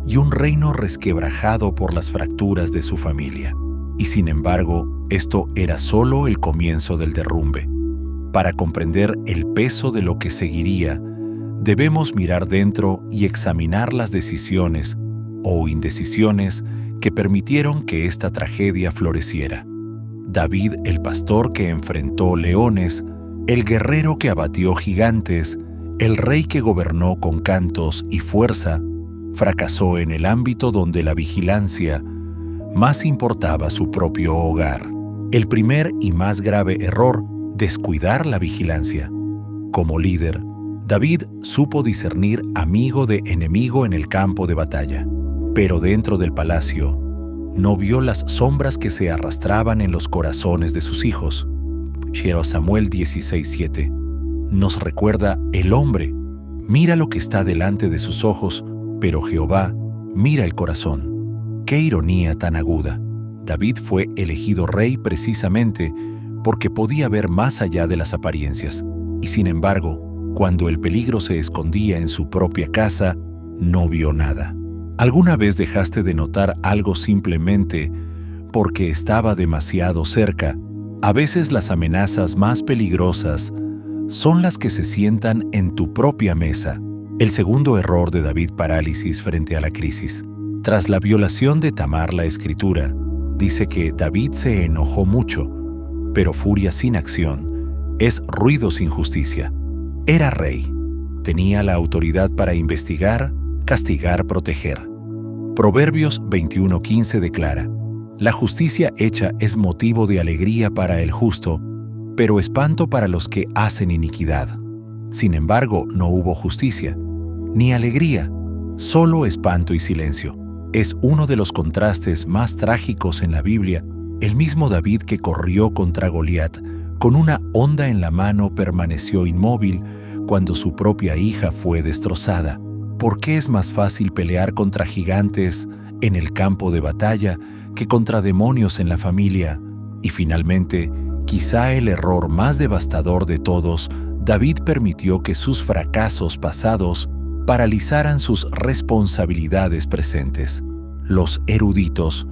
y un reino resquebrajado por las fracturas de su familia. Y sin embargo, esto era solo el comienzo del derrumbe. Para comprender el peso de lo que seguiría, debemos mirar dentro y examinar las decisiones o indecisiones que permitieron que esta tragedia floreciera. David, el pastor que enfrentó leones, el guerrero que abatió gigantes, el rey que gobernó con cantos y fuerza, fracasó en el ámbito donde la vigilancia más importaba su propio hogar. El primer y más grave error: descuidar la vigilancia. Como líder, David supo discernir amigo de enemigo en el campo de batalla, pero dentro del palacio no vio las sombras que se arrastraban en los corazones de sus hijos. 1 Samuel 16:7 nos recuerda: el hombre mira lo que está delante de sus ojos, Pero Jehová mira el corazón. ¡Qué ironía tan aguda! David fue elegido rey precisamente porque podía ver más allá de las apariencias. Y sin embargo, cuando el peligro se escondía en su propia casa, no vio nada. ¿Alguna vez dejaste de notar algo simplemente porque estaba demasiado cerca? A veces las amenazas más peligrosas son las que se sientan en tu propia mesa. El segundo error de David: parálisis frente a la crisis. Tras la violación de Tamar, la Escritura dice que David se enojó mucho, pero furia sin acción es ruido sin justicia. Era rey. Tenía la autoridad para investigar, castigar, proteger. Proverbios 21:15 declara: la justicia hecha es motivo de alegría para el justo, pero espanto para los que hacen iniquidad. Sin embargo, no hubo justicia, ni alegría, solo espanto y silencio. Es uno de los contrastes más trágicos en la Biblia. El mismo David que corrió contra Goliat con una honda en la mano permaneció inmóvil cuando su propia hija fue destrozada. ¿Por qué es más fácil pelear contra gigantes en el campo de batalla que contra demonios en la familia? Y finalmente, quizá el error más devastador de todos, David permitió que sus fracasos pasados paralizaran sus responsabilidades presentes. Los eruditos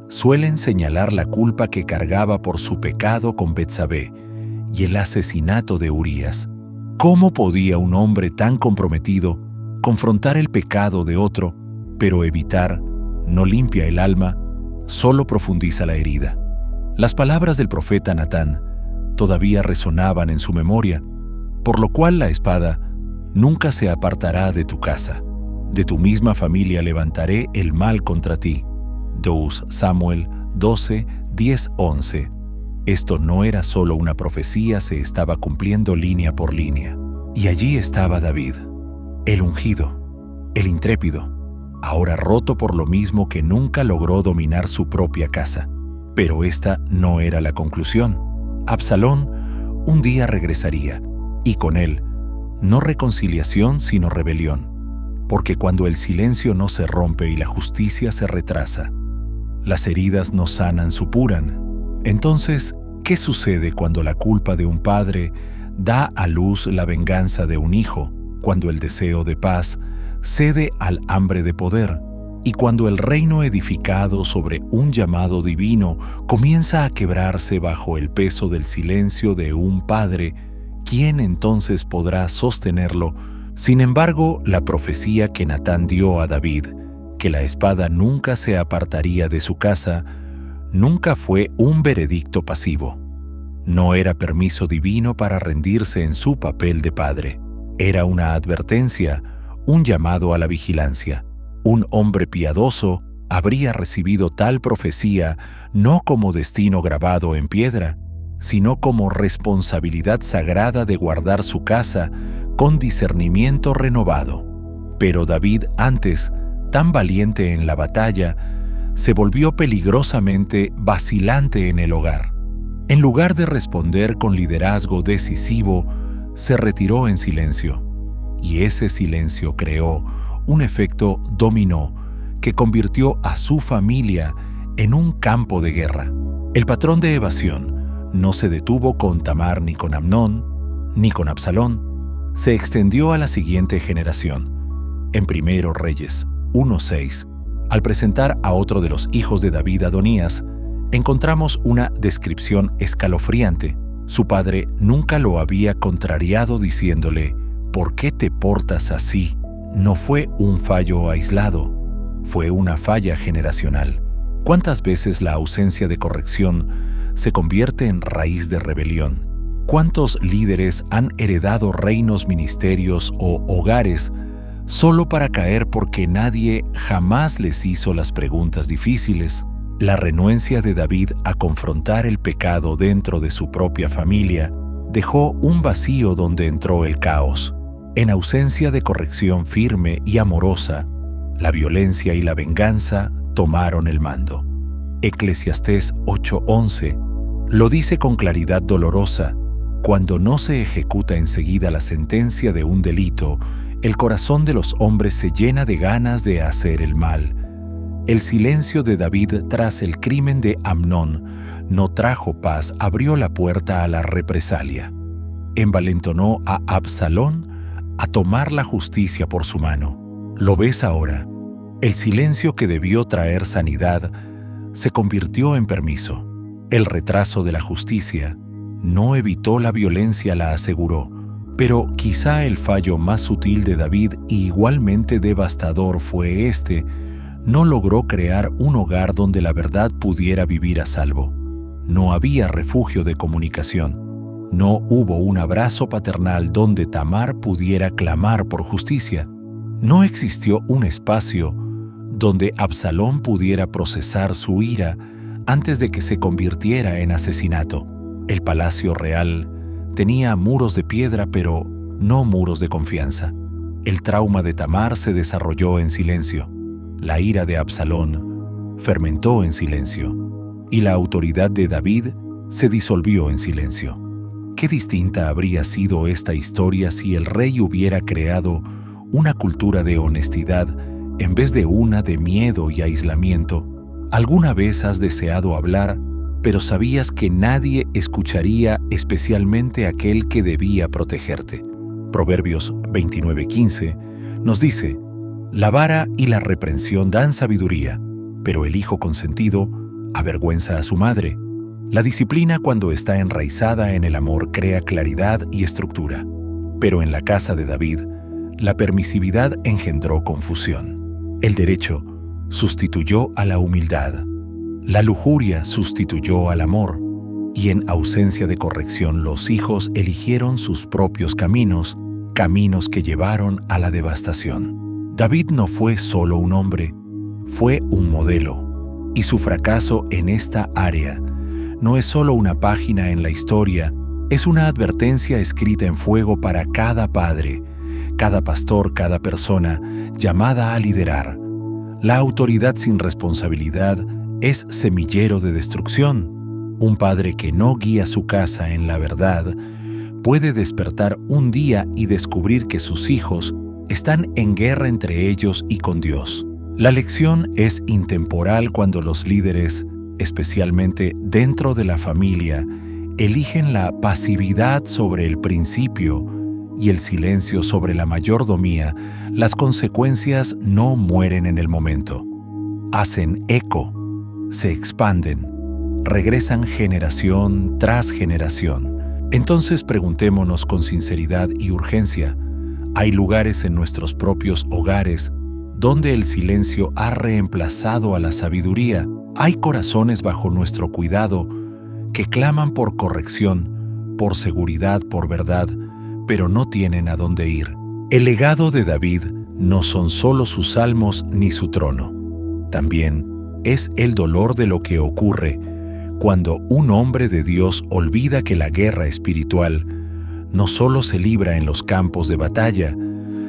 suelen señalar la culpa que cargaba por su pecado con Betsabé y el asesinato de Urías. ¿Cómo podía un hombre tan comprometido confrontar el pecado de otro, pero evitar? No limpia el alma, solo profundiza la herida. Las palabras del profeta Natán todavía resonaban en su memoria, por lo cual la espada nunca se apartará de tu casa. De tu misma familia levantaré el mal contra ti. 2 Samuel 12, 10, 11. Esto no era solo una profecía, se estaba cumpliendo línea por línea. Y allí estaba David, el ungido, el intrépido, ahora roto por lo mismo que nunca logró dominar su propia casa. Pero esta no era la conclusión. Absalón un día regresaría, y con él, no reconciliación sino rebelión, porque cuando el silencio no se rompe y la justicia se retrasa, las heridas no sanan, supuran. Entonces, ¿qué sucede cuando la culpa de un padre da a luz la venganza de un hijo, cuando el deseo de paz cede al hambre de poder, y cuando el reino edificado sobre un llamado divino comienza a quebrarse bajo el peso del silencio de un padre? ¿Quién entonces podrá sostenerlo? Sin embargo, la profecía que Natán dio a David, que la espada nunca se apartaría de su casa, nunca fue un veredicto pasivo. No era permiso divino para rendirse en su papel de padre. Era una advertencia, un llamado a la vigilancia. Un hombre piadoso habría recibido tal profecía no como destino grabado en piedra, sino como responsabilidad sagrada de guardar su casa con discernimiento renovado. Pero David, antes tan valiente en la batalla, se volvió peligrosamente vacilante en el hogar. En lugar de responder con liderazgo decisivo, se retiró en silencio. Y ese silencio creó un efecto dominó que convirtió a su familia en un campo de guerra. El patrón de evasión no se detuvo con Tamar ni con Amnón, ni con Absalón. Se extendió a la siguiente generación. En 1 Reyes 1:6, al presentar a otro de los hijos de David, Adonías, encontramos una descripción escalofriante. Su padre nunca lo había contrariado diciéndole: ¿por qué te portas así? No fue un fallo aislado, fue una falla generacional. ¿Cuántas veces la ausencia de corrección se convierte en raíz de rebelión? ¿Cuántos líderes han heredado reinos, ministerios o hogares solo para caer porque nadie jamás les hizo las preguntas difíciles? La renuencia de David a confrontar el pecado dentro de su propia familia dejó un vacío donde entró el caos. En ausencia de corrección firme y amorosa, la violencia y la venganza tomaron el mando. Eclesiastés 8:11 lo dice con claridad dolorosa: cuando no se ejecuta enseguida la sentencia de un delito, El corazón de los hombres se llena de ganas de hacer el mal. El silencio de David tras el crimen de Amnón no trajo paz, abrió la puerta a la represalia. Envalentonó a Absalón a tomar la justicia por su mano. ¿Lo ves ahora? El silencio que debió traer sanidad se convirtió en permiso. El retraso de la justicia no evitó la violencia, la aseguró. Pero quizá el fallo más sutil de David y igualmente devastador fue este: no logró crear un hogar donde la verdad pudiera vivir a salvo. No había refugio de comunicación. No hubo un abrazo paternal donde Tamar pudiera clamar por justicia. No existió un espacio donde Absalón pudiera procesar su ira antes de que se convirtiera en asesinato. El palacio real tenía muros de piedra, pero no muros de confianza. El trauma de Tamar se desarrolló en silencio. La ira de Absalón fermentó en silencio. Y la autoridad de David se disolvió en silencio. Qué distinta habría sido esta historia si el rey hubiera creado una cultura de honestidad en vez de una de miedo y aislamiento. ¿Alguna vez has deseado hablar, pero sabías que nadie escucharía, especialmente aquel que debía protegerte? Proverbios 29:15 nos dice: la vara y la reprensión dan sabiduría, pero el hijo consentido avergüenza a su madre. La disciplina, cuando está enraizada en el amor, crea claridad y estructura. Pero en la casa de David, la permisividad engendró confusión. El derecho sustituyó a la humildad. La lujuria sustituyó al amor. Y en ausencia de corrección, los hijos eligieron sus propios caminos, caminos que llevaron a la devastación. David no fue solo un hombre, fue un modelo. Y su fracaso en esta área no es solo una página en la historia, es una advertencia escrita en fuego para cada padre, cada pastor, cada persona llamada a liderar. La autoridad sin responsabilidad es semillero de destrucción. Un padre que no guía su casa en la verdad puede despertar un día y descubrir que sus hijos están en guerra entre ellos y con Dios. La lección es intemporal cuando los líderes, especialmente dentro de la familia, eligen la pasividad sobre el principio y el silencio sobre la mayordomía. Las consecuencias no mueren en el momento. Hacen eco, se expanden, regresan generación tras generación. Entonces preguntémonos con sinceridad y urgencia: ¿hay lugares en nuestros propios hogares donde el silencio ha reemplazado a la sabiduría? ¿Hay corazones bajo nuestro cuidado que claman por corrección, por seguridad, por verdad, pero no tienen a dónde ir? El legado de David no son solo sus salmos ni su trono. También es el dolor de lo que ocurre cuando un hombre de Dios olvida que la guerra espiritual no solo se libra en los campos de batalla,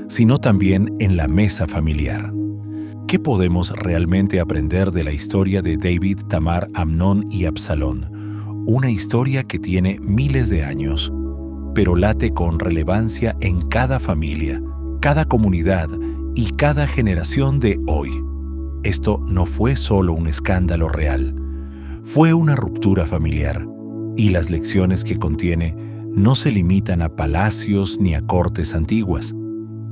sino también en la mesa familiar. ¿Qué podemos realmente aprender de la historia de David, Tamar, Amnón y Absalón? Una historia que tiene miles de años, pero late con relevancia en cada familia, cada comunidad y cada generación de hoy. Esto no fue solo un escándalo real, fue una ruptura familiar, y las lecciones que contiene no se limitan a palacios ni a cortes antiguas.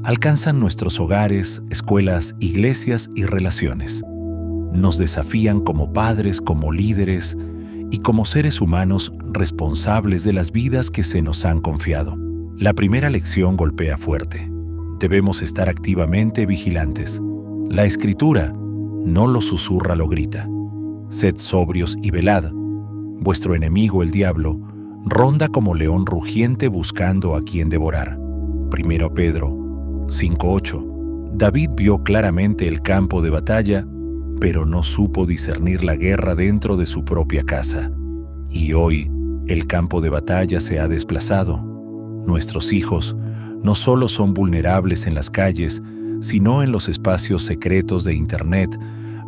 Alcanzan nuestros hogares, escuelas, iglesias y relaciones. Nos desafían como padres, como líderes y como seres humanos responsables de las vidas que se nos han confiado. La primera lección golpea fuerte. Debemos estar activamente vigilantes. La Escritura no lo susurra, lo grita. Sed sobrios y velad. Vuestro enemigo, el diablo, ronda como león rugiente buscando a quien devorar. 1 Pedro 5:8. David vio claramente el campo de batalla, pero no supo discernir la guerra dentro de su propia casa. Y hoy, el campo de batalla se ha desplazado. Nuestros hijos no solo son vulnerables en las calles, sino en los espacios secretos de Internet,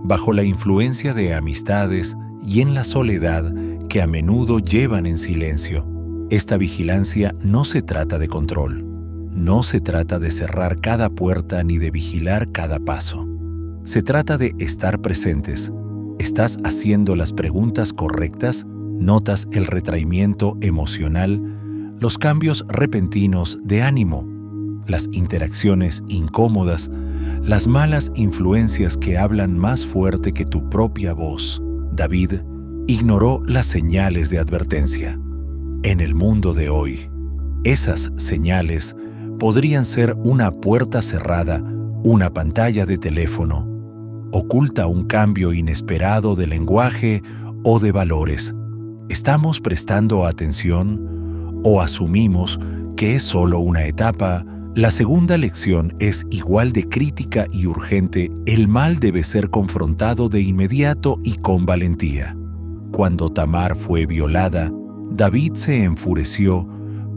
bajo la influencia de amistades y en la soledad que a menudo llevan en silencio. Esta vigilancia no se trata de control. No se trata de cerrar cada puerta ni de vigilar cada paso. Se trata de estar presentes. ¿Estás haciendo las preguntas correctas? ¿Notas el retraimiento emocional, los cambios repentinos de ánimo, las interacciones incómodas, las malas influencias que hablan más fuerte que tu propia voz? David ignoró las señales de advertencia. En el mundo de hoy, esas señales podrían ser una puerta cerrada, una pantalla de teléfono, oculta un cambio inesperado de lenguaje o de valores. ¿Estamos prestando atención o asumimos que es solo una etapa? La segunda lección es igual de crítica y urgente. El mal debe ser confrontado de inmediato y con valentía. Cuando Tamar fue violada, David se enfureció,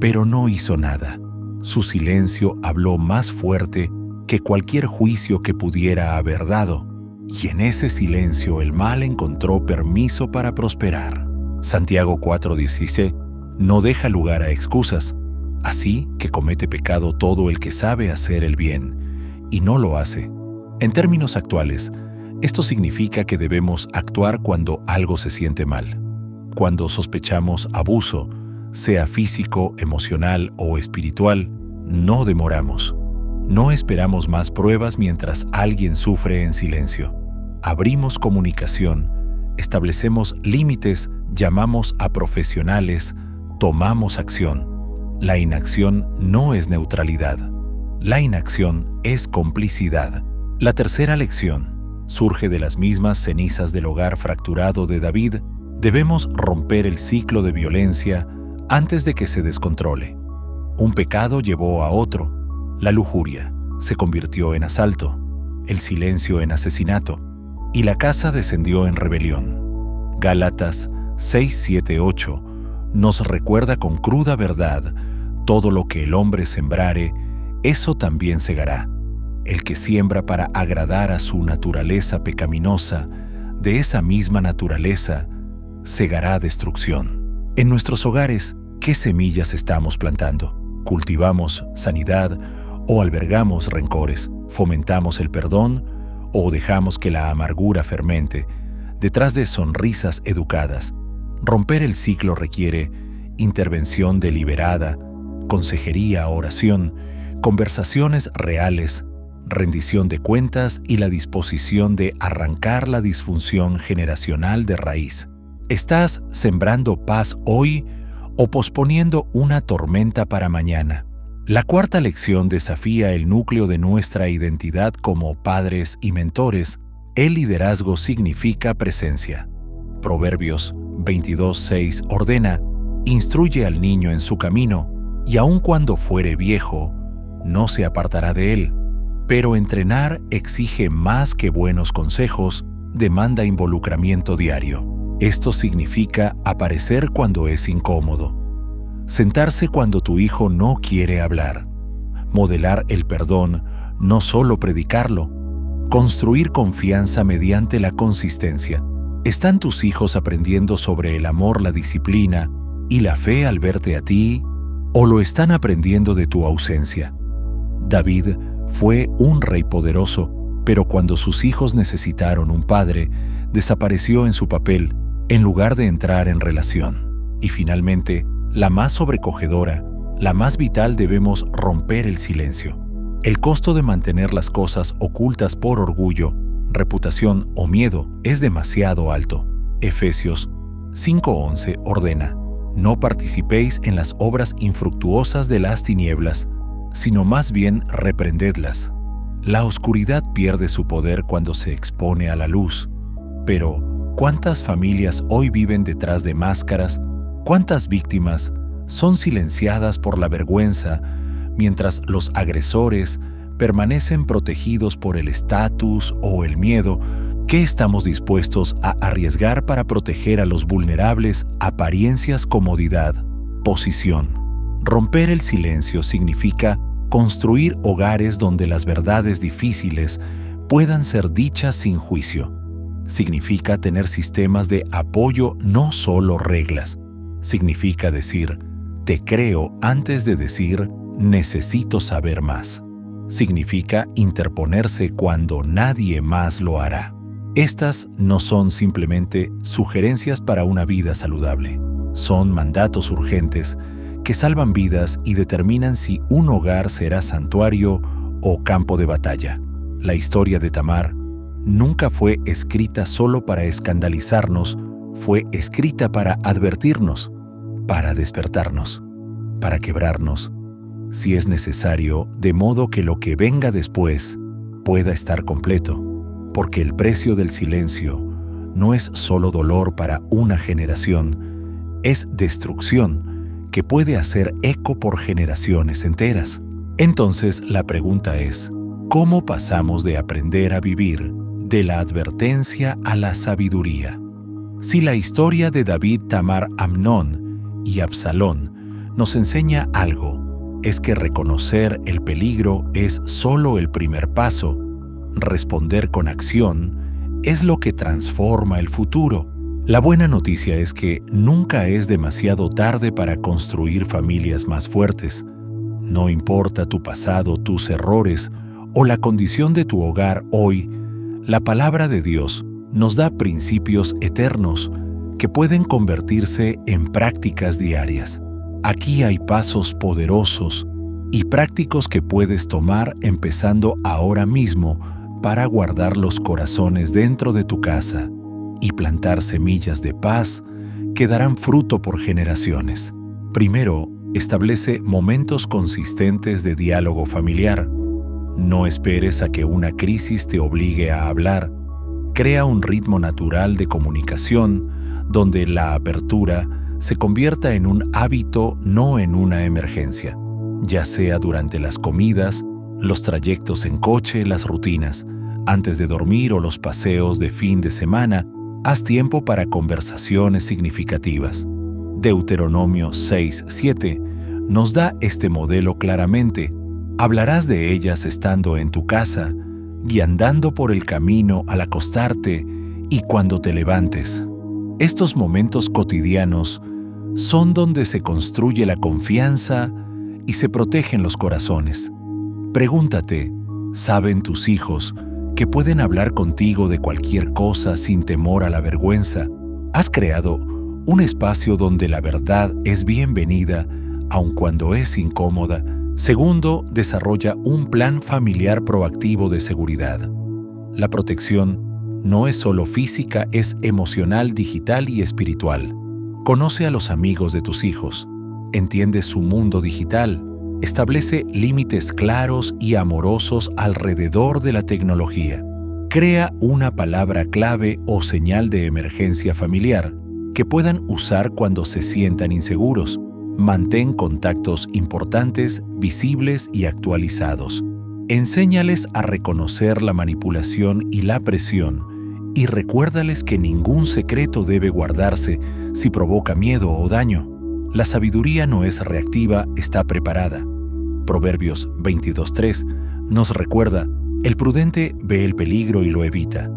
pero no hizo nada. Su silencio habló más fuerte que cualquier juicio que pudiera haber dado, y en ese silencio el mal encontró permiso para prosperar. Santiago 4:16 no deja lugar a excusas. Así que comete pecado todo el que sabe hacer el bien, y no lo hace. En términos actuales, esto significa que debemos actuar cuando algo se siente mal. Cuando sospechamos abuso, sea físico, emocional o espiritual, no demoramos. No esperamos más pruebas mientras alguien sufre en silencio. Abrimos comunicación, establecemos límites, llamamos a profesionales, tomamos acción. La inacción no es neutralidad. La inacción es complicidad. La tercera lección surge de las mismas cenizas del hogar fracturado de David. Debemos romper el ciclo de violencia antes de que se descontrole. Un pecado llevó a otro. La lujuria se convirtió en asalto, el silencio en asesinato, y la casa descendió en rebelión. Gálatas 6:7-8 nos recuerda con cruda verdad: todo lo que el hombre sembrare, eso también segará. El que siembra para agradar a su naturaleza pecaminosa, de esa misma naturaleza segará destrucción. En nuestros hogares, ¿qué semillas estamos plantando? ¿Cultivamos sanidad o albergamos rencores? ¿Fomentamos el perdón o dejamos que la amargura fermente detrás de sonrisas educadas? Romper el ciclo requiere intervención deliberada, consejería, oración, conversaciones reales, rendición de cuentas y la disposición de arrancar la disfunción generacional de raíz. ¿Estás sembrando paz hoy o posponiendo una tormenta para mañana? La cuarta lección desafía el núcleo de nuestra identidad como padres y mentores. El liderazgo significa presencia. Proverbios 22:6 ordena: instruye al niño en su camino, y aun cuando fuere viejo, no se apartará de él. Pero entrenar exige más que buenos consejos, demanda involucramiento diario. Esto significa aparecer cuando es incómodo, sentarse cuando tu hijo no quiere hablar, modelar el perdón, no solo predicarlo, construir confianza mediante la consistencia. ¿Están tus hijos aprendiendo sobre el amor, la disciplina y la fe al verte a ti, o lo están aprendiendo de tu ausencia? David fue un rey poderoso, pero cuando sus hijos necesitaron un padre, desapareció en su papel en lugar de entrar en relación. Y finalmente, la más sobrecogedora, la más vital: debemos romper el silencio. El costo de mantener las cosas ocultas por orgullo, reputación o miedo es demasiado alto. Efesios 5:11 ordena: no participéis en las obras infructuosas de las tinieblas, sino más bien reprendedlas. La oscuridad pierde su poder cuando se expone a la luz. Pero, ¿cuántas familias hoy viven detrás de máscaras? ¿Cuántas víctimas son silenciadas por la vergüenza, mientras los agresores permanecen protegidos por el estatus o el miedo? ¿Qué estamos dispuestos a arriesgar para proteger a los vulnerables? Apariencias, comodidad, posición. Romper el silencio significa construir hogares donde las verdades difíciles puedan ser dichas sin juicio. Significa tener sistemas de apoyo, no solo reglas. Significa decir: te creo antes de decir necesito saber más. Significa interponerse cuando nadie más lo hará. Estas no son simplemente sugerencias para una vida saludable. Son mandatos urgentes que salvan vidas y determinan si un hogar será santuario o campo de batalla. La historia de Tamar nunca fue escrita solo para escandalizarnos, fue escrita para advertirnos, para despertarnos, para quebrarnos, si es necesario, de modo que lo que venga después pueda estar completo, porque el precio del silencio no es solo dolor para una generación, es destrucción que puede hacer eco por generaciones enteras. Entonces la pregunta es, ¿cómo pasamos de aprender a vivir de la advertencia a la sabiduría? Si la historia de David, Tamar, Amnón y Absalón nos enseña algo, es que reconocer el peligro es solo el primer paso. Responder con acción es lo que transforma el futuro. La buena noticia es que nunca es demasiado tarde para construir familias más fuertes. No importa tu pasado, tus errores o la condición de tu hogar hoy, la palabra de Dios nos da principios eternos que pueden convertirse en prácticas diarias. Aquí hay pasos poderosos y prácticos que puedes tomar empezando ahora mismo para guardar los corazones dentro de tu casa y plantar semillas de paz que darán fruto por generaciones. Primero, establece momentos consistentes de diálogo familiar. No esperes a que una crisis te obligue a hablar. Crea un ritmo natural de comunicación donde la apertura se convierta en un hábito, no en una emergencia, ya sea durante las comidas, los trayectos en coche, las rutinas, antes de dormir o los paseos de fin de semana. Haz tiempo para conversaciones significativas. Deuteronomio 6:7 nos da este modelo claramente. Hablarás de ellas estando en tu casa, y andando por el camino al acostarte y cuando te levantes. Estos momentos cotidianos son donde se construye la confianza y se protegen los corazones. Pregúntate, ¿saben tus hijos que pueden hablar contigo de cualquier cosa sin temor a la vergüenza? ¿Has creado un espacio donde la verdad es bienvenida, aun cuando es incómoda? Segundo, desarrolla un plan familiar proactivo de seguridad. La protección no es solo física, es emocional, digital y espiritual. Conoce a los amigos de tus hijos, entiende su mundo digital, establece límites claros y amorosos alrededor de la tecnología. Crea una palabra clave o señal de emergencia familiar que puedan usar cuando se sientan inseguros. Mantén contactos importantes, visibles y actualizados. Enséñales a reconocer la manipulación y la presión y recuérdales que ningún secreto debe guardarse si provoca miedo o daño. La sabiduría no es reactiva, está preparada. Proverbios 22:3 nos recuerda, el prudente ve el peligro y lo evita.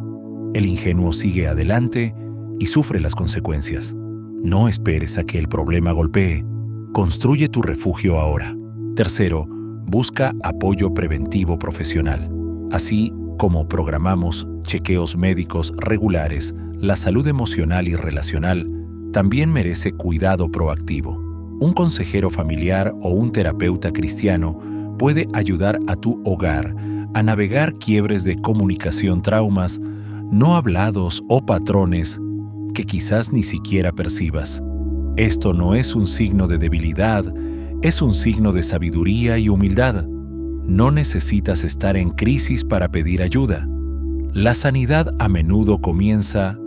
El ingenuo sigue adelante y sufre las consecuencias. No esperes a que el problema golpee. Construye tu refugio ahora. Tercero, busca apoyo preventivo profesional. Así como programamos chequeos médicos regulares, la salud emocional y relacional también merece cuidado proactivo. Un consejero familiar o un terapeuta cristiano puede ayudar a tu hogar a navegar quiebres de comunicación, traumas no hablados o patrones que quizás ni siquiera percibas. Esto no es un signo de debilidad, es un signo de sabiduría y humildad. No necesitas estar en crisis para pedir ayuda. La sanidad a menudo comienza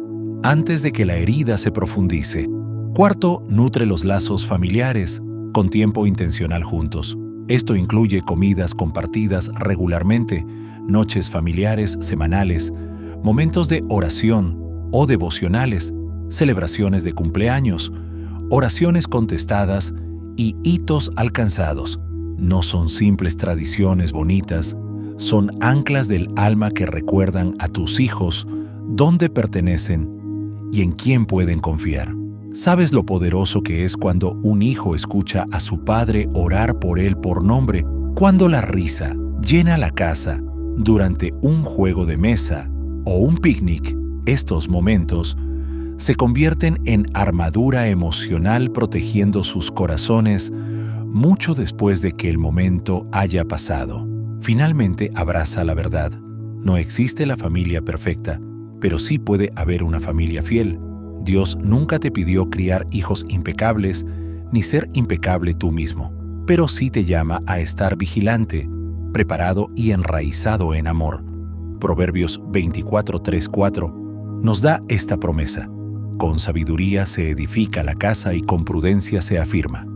antes de que la herida se profundice. Cuarto, nutre los lazos familiares con tiempo intencional juntos. Esto incluye comidas compartidas regularmente, noches familiares semanales, momentos de oración o devocionales, celebraciones de cumpleaños, oraciones contestadas y hitos alcanzados. No son simples tradiciones bonitas, son anclas del alma que recuerdan a tus hijos dónde pertenecen y en quién pueden confiar. ¿Sabes lo poderoso que es cuando un hijo escucha a su padre orar por él por nombre? Cuando la risa llena la casa durante un juego de mesa o un picnic, estos momentos se convierten en armadura emocional protegiendo sus corazones mucho después de que el momento haya pasado. Finalmente abraza la verdad. No existe la familia perfecta, pero sí puede haber una familia fiel. Dios nunca te pidió criar hijos impecables ni ser impecable tú mismo, pero sí te llama a estar vigilante, preparado y enraizado en amor. Proverbios 24:3-4 nos da esta promesa: con sabiduría se edifica la casa y con prudencia se afirma.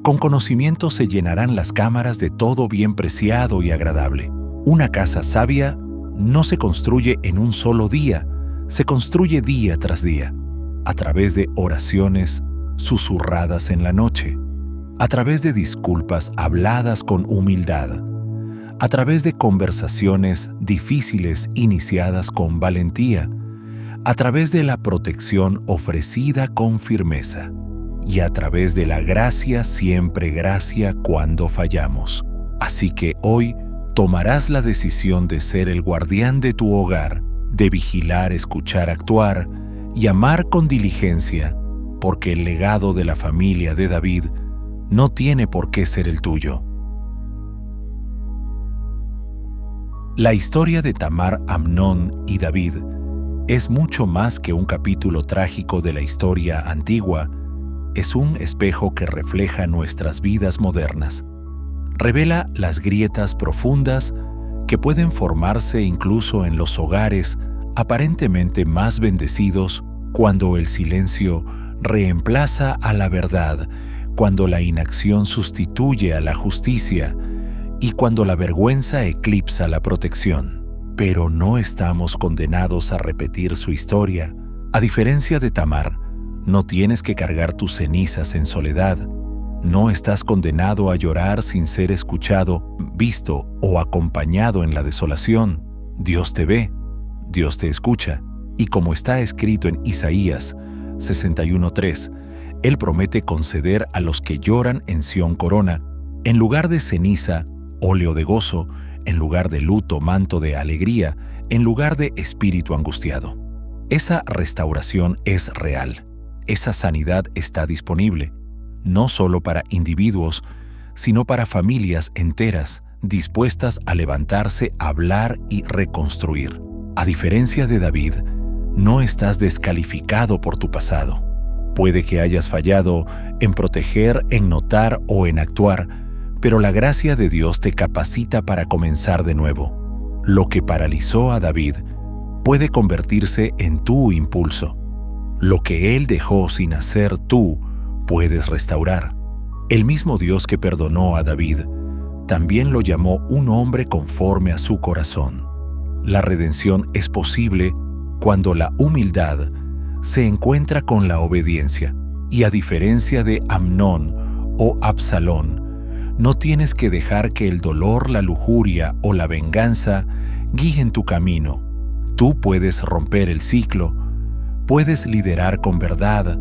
Con conocimiento se llenarán las cámaras de todo bien preciado y agradable. Una casa sabia no se construye en un solo día, se construye día tras día, a través de oraciones susurradas en la noche, a través de disculpas habladas con humildad, a través de conversaciones difíciles iniciadas con valentía, a través de la protección ofrecida con firmeza y a través de la gracia, siempre gracia cuando fallamos. Así que hoy tomarás la decisión de ser el guardián de tu hogar, de vigilar, escuchar, actuar y amar con diligencia, porque el legado de la familia de David no tiene por qué ser el tuyo. La historia de Tamar, Amnón y David es mucho más que un capítulo trágico de la historia antigua. Es un espejo que refleja nuestras vidas modernas. Revela las grietas profundas que pueden formarse incluso en los hogares aparentemente más bendecidos cuando el silencio reemplaza a la verdad, cuando la inacción sustituye a la justicia y cuando la vergüenza eclipsa la protección. Pero no estamos condenados a repetir su historia. A diferencia de Tamar, no tienes que cargar tus cenizas en soledad. No estás condenado a llorar sin ser escuchado, visto o acompañado en la desolación. Dios te ve, Dios te escucha, y como está escrito en Isaías 61:3, Él promete conceder a los que lloran en Sión corona, en lugar de ceniza, óleo de gozo, en lugar de luto, manto de alegría, en lugar de espíritu angustiado. Esa restauración es real. Esa sanidad está disponible, no solo para individuos, sino para familias enteras dispuestas a levantarse, hablar y reconstruir. A diferencia de David, no estás descalificado por tu pasado. Puede que hayas fallado en proteger, en notar o en actuar, pero la gracia de Dios te capacita para comenzar de nuevo. Lo que paralizó a David puede convertirse en tu impulso. Lo que Él dejó sin hacer, tú puedes restaurar. El mismo Dios que perdonó a David también lo llamó un hombre conforme a su corazón. La redención es posible cuando la humildad se encuentra con la obediencia. Y a diferencia de Amnón o Absalón, no tienes que dejar que el dolor, la lujuria o la venganza guíen tu camino. Tú puedes romper el ciclo, puedes liderar con verdad,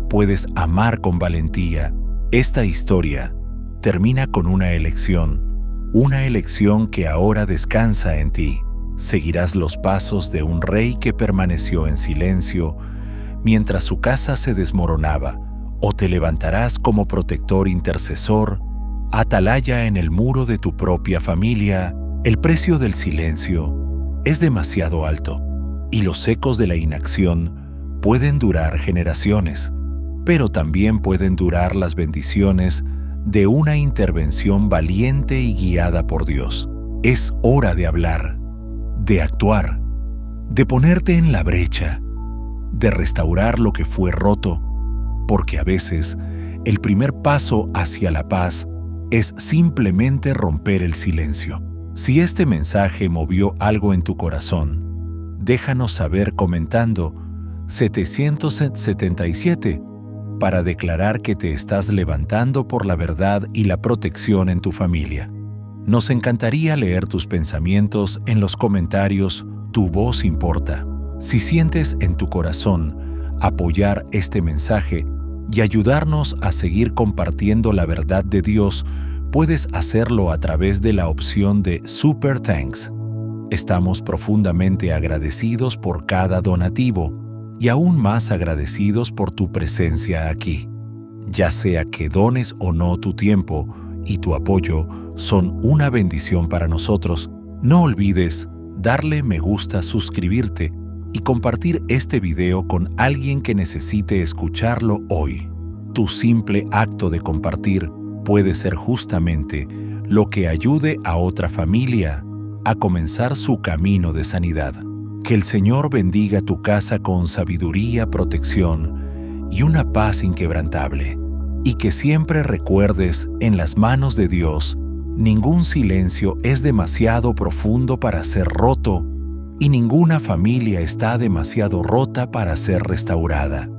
puedes amar con valentía. Esta historia termina con una elección que ahora descansa en ti. Seguirás los pasos de un rey que permaneció en silencio mientras su casa se desmoronaba, o te levantarás como protector intercesor, atalaya en el muro de tu propia familia. El precio del silencio es demasiado alto, y los ecos de la inacción pueden durar generaciones, pero también pueden durar las bendiciones de una intervención valiente y guiada por Dios. Es hora de hablar, de actuar, de ponerte en la brecha, de restaurar lo que fue roto, porque a veces el primer paso hacia la paz es simplemente romper el silencio. Si este mensaje movió algo en tu corazón, déjanos saber comentando 777 para declarar que te estás levantando por la verdad y la protección en tu familia. Nos encantaría leer tus pensamientos en los comentarios. Tu voz importa. Si sientes en tu corazón apoyar este mensaje y ayudarnos a seguir compartiendo la verdad de Dios, puedes hacerlo a través de la opción de Super Thanks. Estamos profundamente agradecidos por cada donativo y aún más agradecidos por tu presencia aquí. Ya sea que dones o no, tu tiempo y tu apoyo son una bendición para nosotros. No olvides darle me gusta, suscribirte y compartir este video con alguien que necesite escucharlo hoy. Tu simple acto de compartir puede ser justamente lo que ayude a otra familia a comenzar su camino de sanidad. Que el Señor bendiga tu casa con sabiduría, protección y una paz inquebrantable. Y que siempre recuerdes, en las manos de Dios, ningún silencio es demasiado profundo para ser roto y ninguna familia está demasiado rota para ser restaurada.